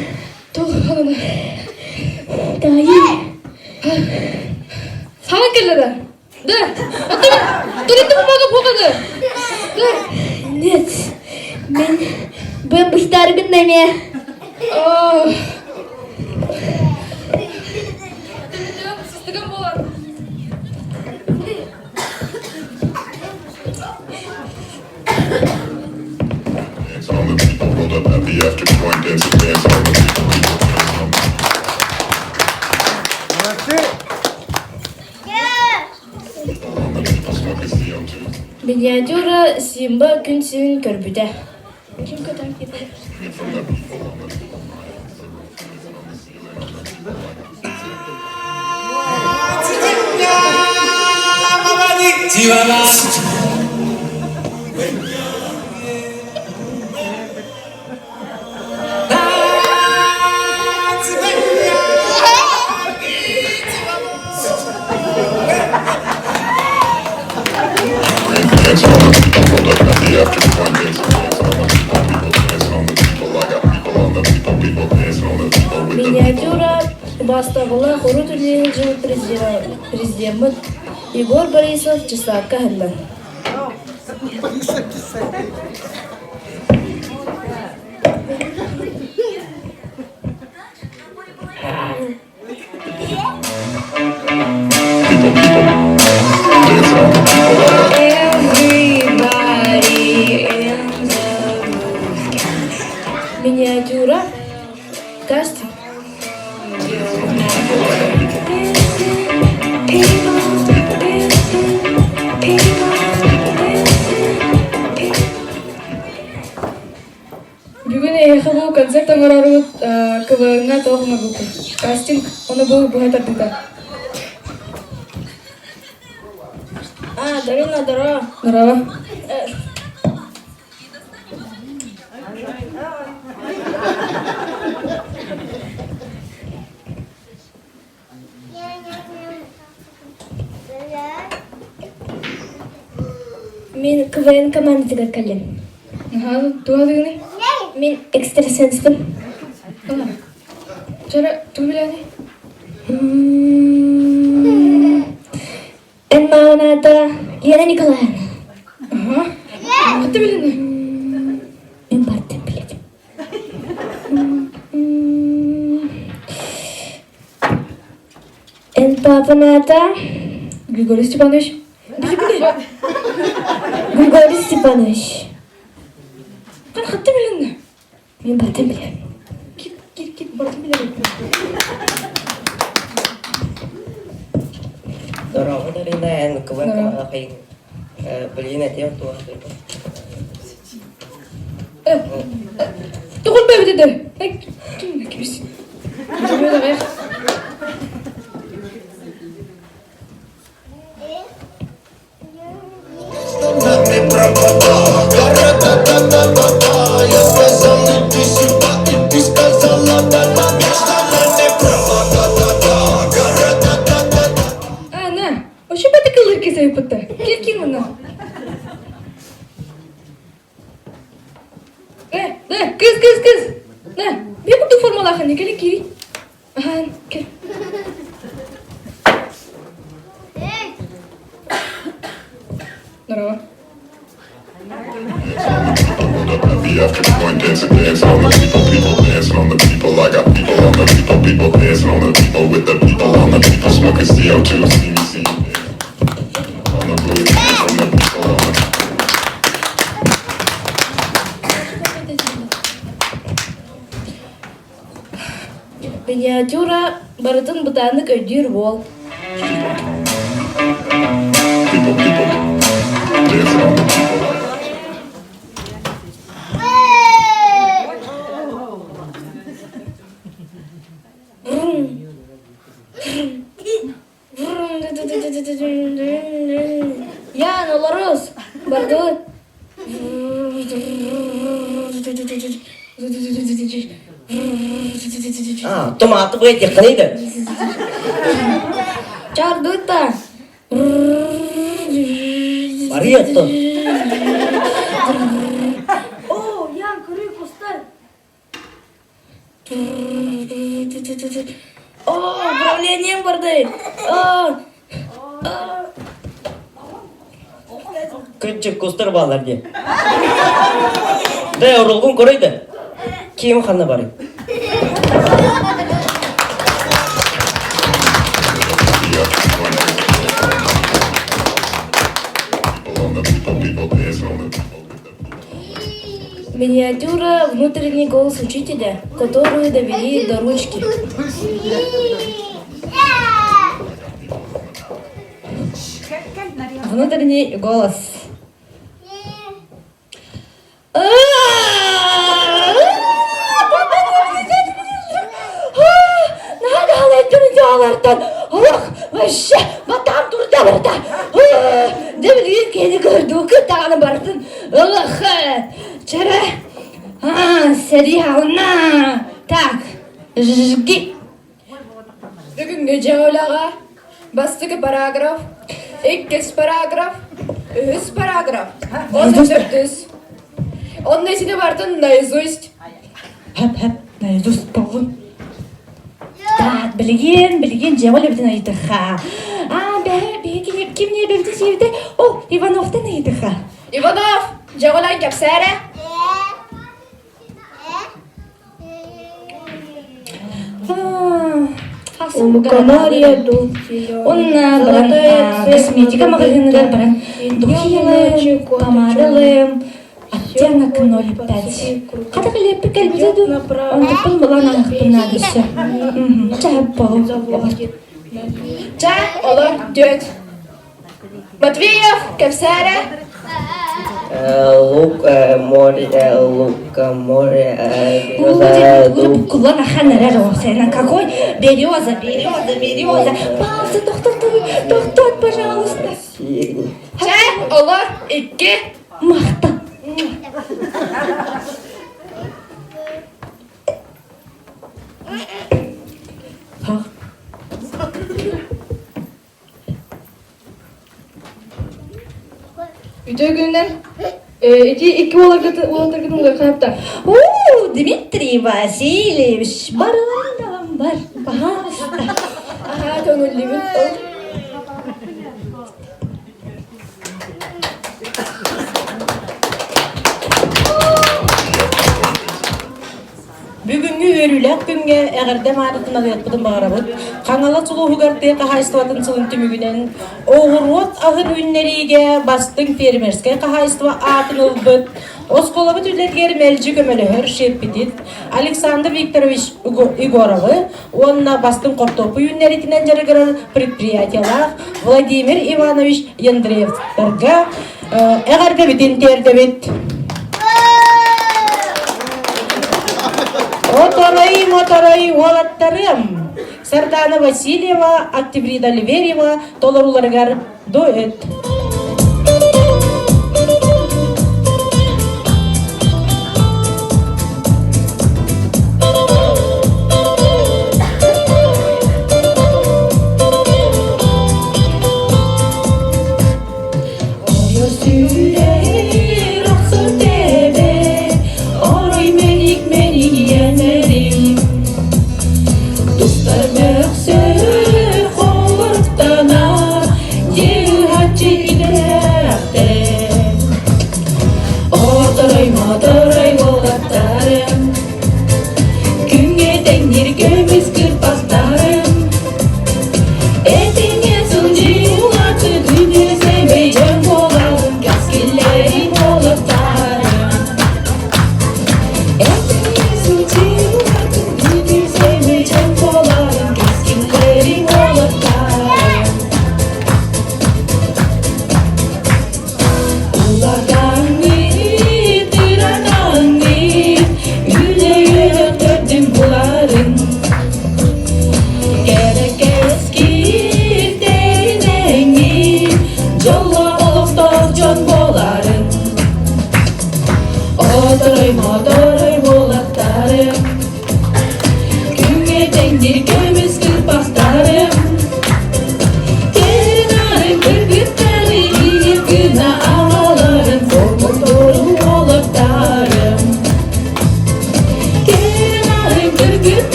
Тоғы қанына. Дайын. Саған келеді. Да. Дұритті бұмаға бұғады. Да. Нет. Мен бұн бұштарығын нәме. Сыстығын болар. On the people, rolled up happy after joint dancing on the people. Миниатюра Симба күнсін көрбүдә. Миниатюра бастагыла хору түрленин жыл президент Егор Борисов чысакка хылла. Миниатюра кастинг. не хабу концерт аңарарут КВН-га тоғыңа бұлды. Кастинг, оны бұл бұғатардыда. Дарина, здорово. Здорово. Мен КВН командасыға кәлем. Туға дегені? Мен экстрасенспін. Жара, туғы біләне? En maunata Лена Николаевна. Қатты біләне? Мен бартын біледі. En папаната Григорий Степанович. Григорий Степанович. Қатты біләне? Мен бартын біледі. Кет, бартын біләне. Здорово, Дарина, я КВН команда Хаин. Блин, это я туа. Тұғыл бәбі деді. Кім кебесін? Жүрмеді ғайық. На, очень бәді кілдер кесай бұтты. Кел мұны. Кыз. На, бе бұтты формалақын, не келі кері. Кел. Здорово. Happy after going dancing on the people dancing on the people. I got people on the people dancing on the people with the people on the people smoking CO2. See me on the blue dance on the people on the. Миниатюра барытын бұтаны көйдер бол. People dancing on the people. Ян, оларыз, барды. Томаты вы этих книга. Чардыта. Мариетто. О, Ян, куры кустай. О, управлением барды. Küçük kustur bağlar diye. De orulgun koruydu. Kim kanı bari? Миниатюра внутренний голос учителя, которую довели до ручки. Внутренний голос. Ох, вообще, батам турда барда. Девлин кені көрді, күттағаны бардың. Ох, чара. Сериалына. Так, жги. Бүгінгі жауылаға бастығы параграф, 2 параграф, 3 параграф, 14. Onun esine vardın naizust. Hep, naizust болғын. Так, білген жауылы бітін айтыға. Кім не бәлді sevdi? О, Ивановтан айтыға. Иванов, жауылан кәпсәрі? Лукоморье, косметика магазиндар баран. Духилы, помадалы, оттенок 0,5. Қада қылеппі кәлбізеді? Он тұпыл болан аңықтың надысы. Чағып болу. Ча, олар, дөт. Матвеев, кәпсәрі? лук, море, береза, дуб. Кулан аханарар Оксана, какой? Береза. Пауза, тохтот, пожалуйста. Сирень. Чай, ола, икки. Махта. Ütөгүнен iki олатыргытымга кайапта. Дмитрий Васильевич, барылайдам бар, пожалуйста. Ага, көңүллүбүн. Бүгүнгү өрүләк күнгө эгерде маарытын алыппытын багарабыт. Каңала сулуугарды кахайстыватын сылын түмүгүнен огурот агын үннериге бастың фермерске кахайстыва атын ылбыт. Осколобут үлергер мелжи көмөлөһөр шеппитит Александр Викторович Игоровы, онна бастың коптопу үннеритинен жарыгырар предприятиялар Владимир Иванович Андреевтерга эгерде битин тердебит. Моторой, олаттарым. Сардана Васильева, Октябрида Ливерьева, толоруларгар дуэт.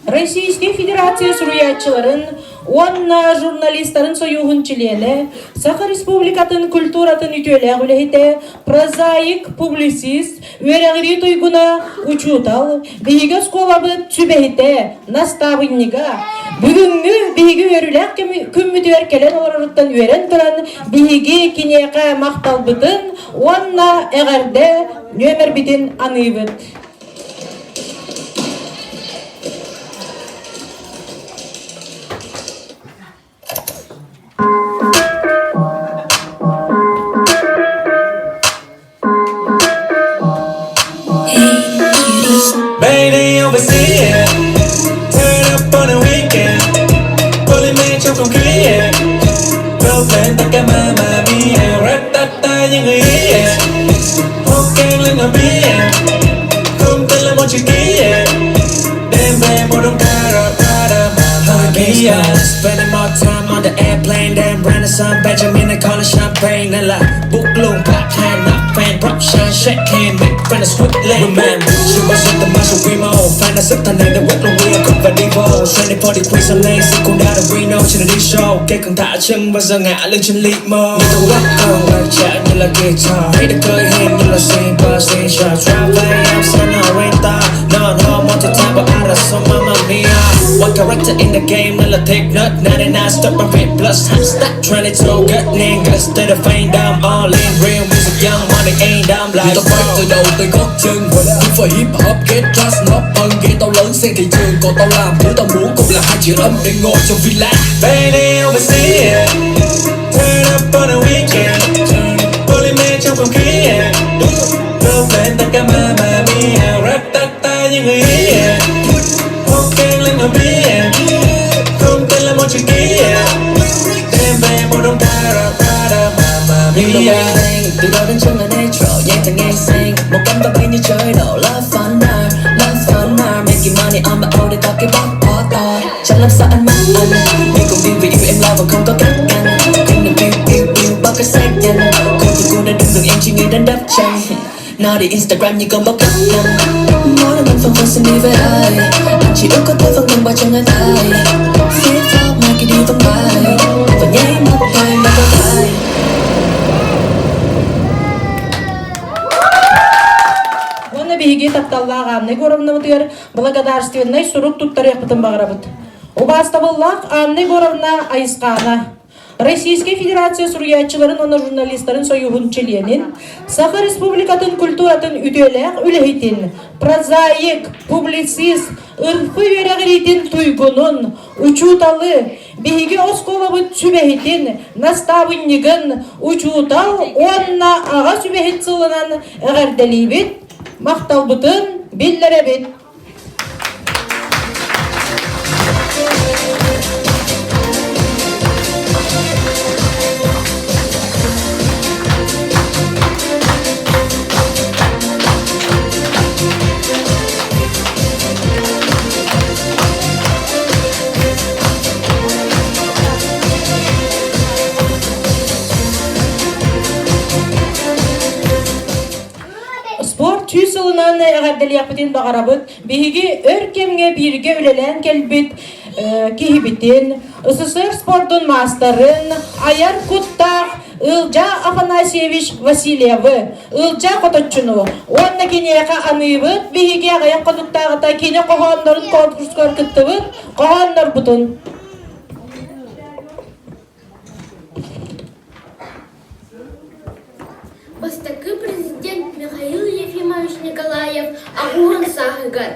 Российской Федерации суруятчыларын Онна журналисттарын союғын члене, Саха Республикатын культуратын үтөлі үлехите, прозаик, публицист, өрәғiri тойгуна учутал, биге сколабы түбехите, наставыннига, бүгінгі биге өріләк күмміді өркелен оларыттан өрен тұран, биге кинеға мақтал бұтын, онна әғарде нөмір бітін аныбыт. Baby, overseas, turn up on the weekend, pulling me trong không khí, đâu lên tất cả mamma mia, rap ta những người ý, hốt keng lên ngồi bia, không tên là một chữ ký, đêm về một đống Prada, mamma mia. Spending more time on the airplane than Renaissance Benjamin and calling champagne, nên là book luôn part hand up fan, drop shine shake hand, make friends sweet lane. Remember, she was at the Marshall Remo, fan đã sức thành này đã quét luôn wheel, cúp và divo, training for the quiz and lane, cũng đã được Reno trên the show, cây cần thả chân bao giờ ngã lưng trên limo. Như tôi rock on, like chat như là guitar, thấy được cười hen như là sing bass, sing shot, travel, I'm saying no renta, no multi-time but I so mamma mia. One character in the game, nên là take note, 99 stop my red plus, hot stack, trying to throw good name, guts to the fame down, all in real music, young money ain't dumb like tao phát từ đầu tới gót chân, không phải hip hop, get trust, nó ân, ghê tao lớn xen thị trường, còn tao làm thứ tao muốn cũng là 2 triệu âm để ngồi trong villa. Baby, overseas, turn up on the weekend, pulling me trong không khí, đâu lên tất cả mamma mia, rap ta những người ý, hốt keng lên ngồi bia, không tên là một chữ ký, đêm về một đống Prada, mamma mia. Từ đầu đến chân là natural, dáng ta nghe sang, một cánh tay bay như chơi đậu, love fun hour, making money on my own để tao cái bóp bỏ to, chẳng làm sao anh mất anh, nhưng cùng điên vì yêu em lo và không có cách ngăn, không được yêu bao cái xác nhanh, cô thì cô đã đừng được em chỉ nghĩ đến đắp chân. Nó đi Instagram như con bóc cắt năm, nói là mình phân vân xin đi với ai, anh chỉ ước có thể phân vân bao trong hai tay, flip flop mai kia đi vắng bài, và nháy mắt tay mà có tay. Оны биге тапталлағанны горовна бұтыр, благодарственный сурук туттар яқытын бағыра бұт. Убастабыллақ Анны горовна Айысқана. Российская Федерация сурьячыларын, оны журналистларын союғын членин, Саха Республикатын культуратын үтелек үлехитин, прозаик, публицист, ырфы верағыритин туйгунун, учуталы, биге осколабыт сүбехитин, наставыннигын, учутал, онна аға сүбехит сылынан әғәрделейбит, мақталбытын белдеребит. Спорт түйсілінен әғардел яқпытын бағарабыт, бейге өркемге бірге өлелен келбіт кейбітін, СССР спорттың мастарын, Аяр Куттақ, Илжа Афанасьевич Васильевы, Илжа Коточчуну, онна кенеға аныбыт, бейге ағаяқ қодықтағыта кене қоғандарын конкурскор күттібіт, қоғандар бұтын. Бастакы президент Михаил Ефимович Николаев агурын сағыгар.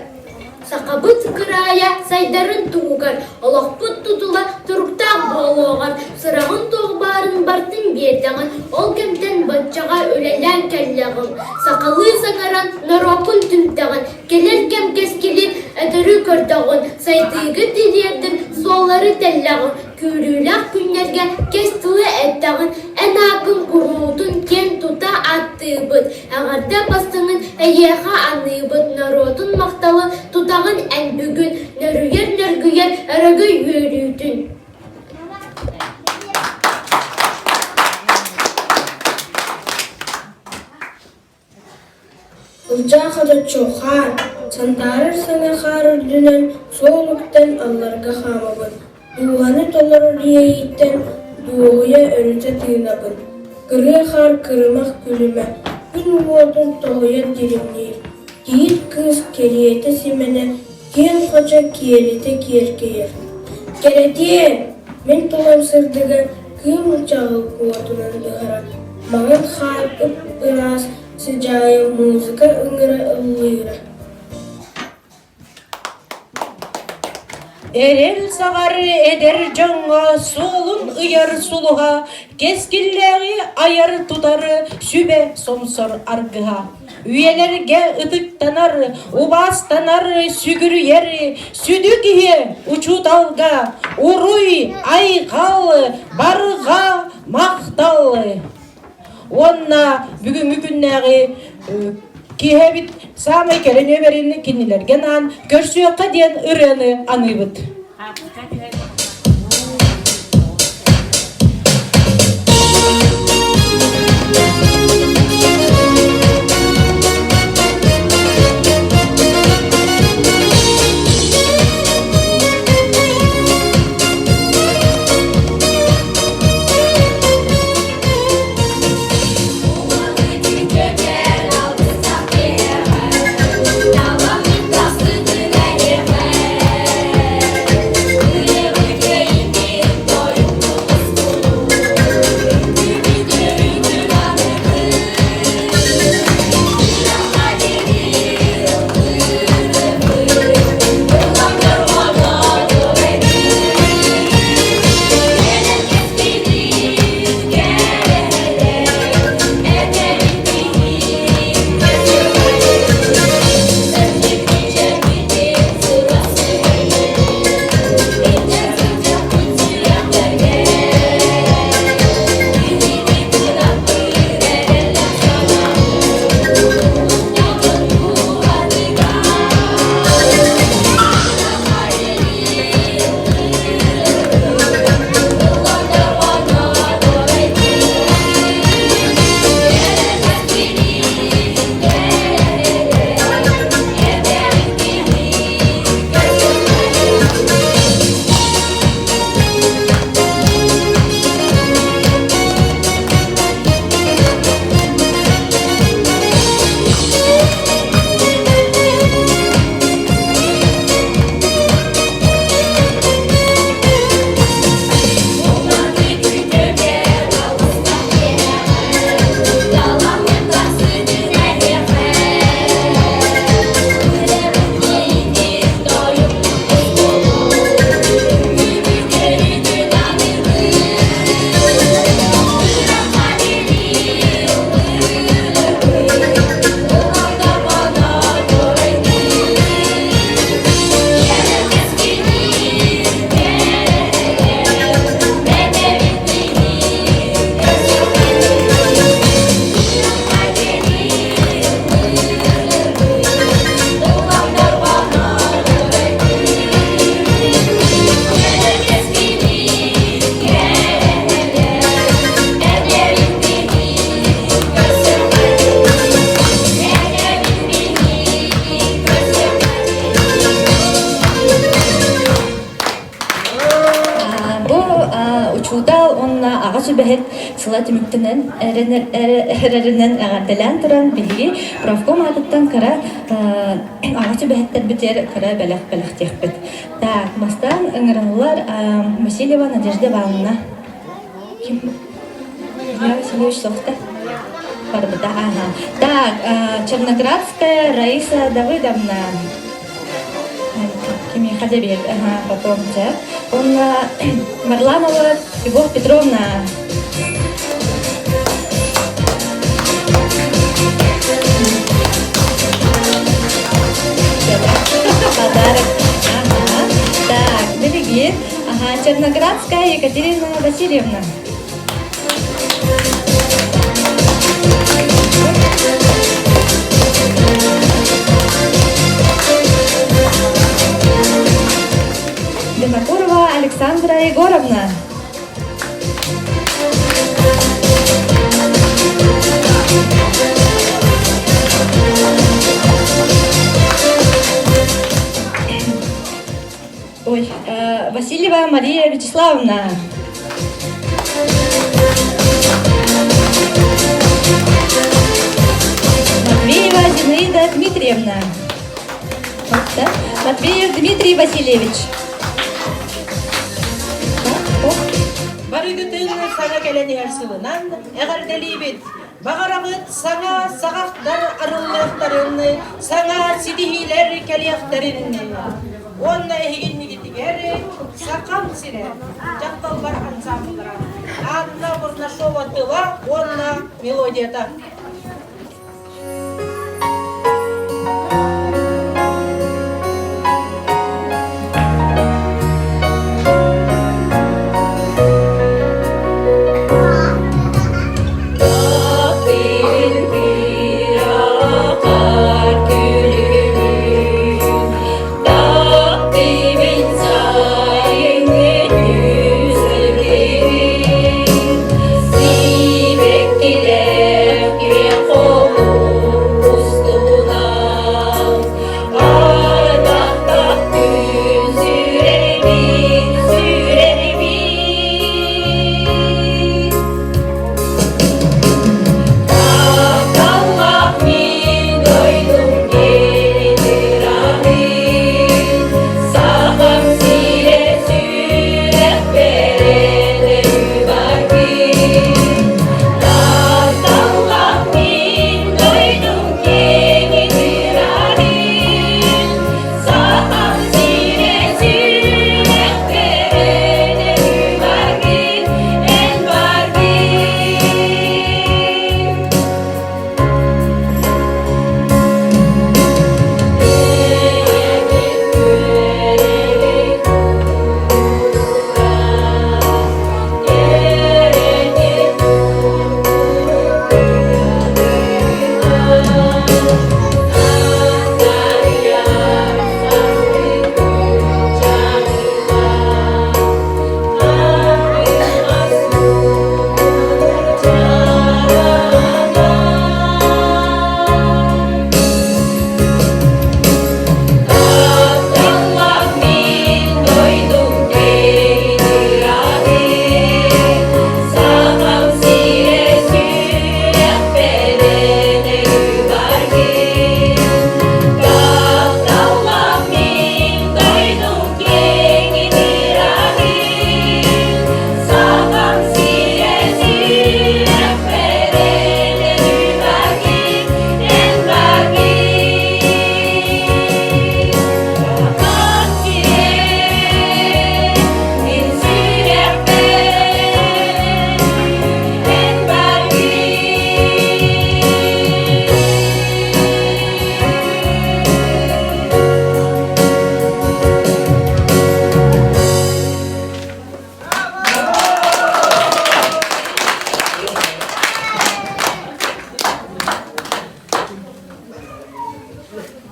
Сақабыт кырая сайдарын туғар, олақпыт тұтыла тұрықтақ болуғар, сырағын тоғбарын бартын бердіғын, ол кемтен батчаға өлелен кәлләғын. Сақалы саңаран наропын түнтіғын, келер кем кескелер әдірі көрдіғын, сайтығы тедердің солары тәлләғын, көріләқ күнлерге кестілі әттіғын, ән ақын құрудың кен тута аттыбыт, әғарда бастыңын әйеға аныбыт, народын мақталы тутағын ән бүгін, нөрігер әрігі өрүйтін. Ұлжа қадатчуға, сантарыр саңа қарыр дүнен, сол мүктен алларға қамабын. Дуғаны толар дейіттен дуғыя өріте тыынабын. Кыры қар кырымақ күліме, күн уотын тоғыя дерімнейір. Кейір кыз кериеті семені, кен қоча киеліті керкейір. Керетен, мен толам сырдыға кым ұчағы уотынан дығыра. Маған қар үп ырас, сыжайы музыка ыңыра ыллыйра. Эрел сағары эдер жаңға, солын ұяр сұлыға, кескілләғі аяр тұтары, сүбе сомсор арғыға. Үйелерге ұтықтанар, убастанар, сүгірүйер, сүді кие ұчуталға, ұруй, айқал, барға, мақтал. Онна бүгінгі күннәғі киһэбит самай келен өберинни кинилерген ан көрсүөкка диэн ырыаны аныбыт. Учудал онна ага сүбэхет сыла түмүктенен эреринен агартелен туран билги профком атыттан кара ага сүбэхеттер битер кара белек техбит. Так, мастан ыңырыңлар Васильева Надежда Ивановна. Ким? Я Васильевич Софта. Барбата, ага. Так, Черноградская Раиса Давыдовна. Кими Хадебек, ага, потом так. Он Марламова Любовь Петровна. Подарок. Ага. Так, береги. Ага, Черноградская Екатерина Васильевна. Винокурова Александра Егоровна. Ой, Васильева Мария Станиславовна. Матвеева Зинаида Дмитриевна. Да? Матвеев Дмитрий Васильевич. Барыгытын саңа келенер сылынан, әғарделейбет. Бағарабыт саңа сағақтар арылмақтарыны, саңа сидихилер кәлияқтарыны. Онна егінні кетігері, сақам сире, жақтал бар ансамблдыра. Адна бұрна шова тыла, онна мелодията.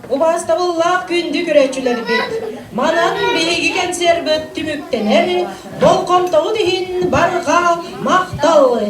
Ubastağıllak gündü güreçüler bit. Manan beygi kenser böt tümükteneri, bol komtağı dihin barga maktalı.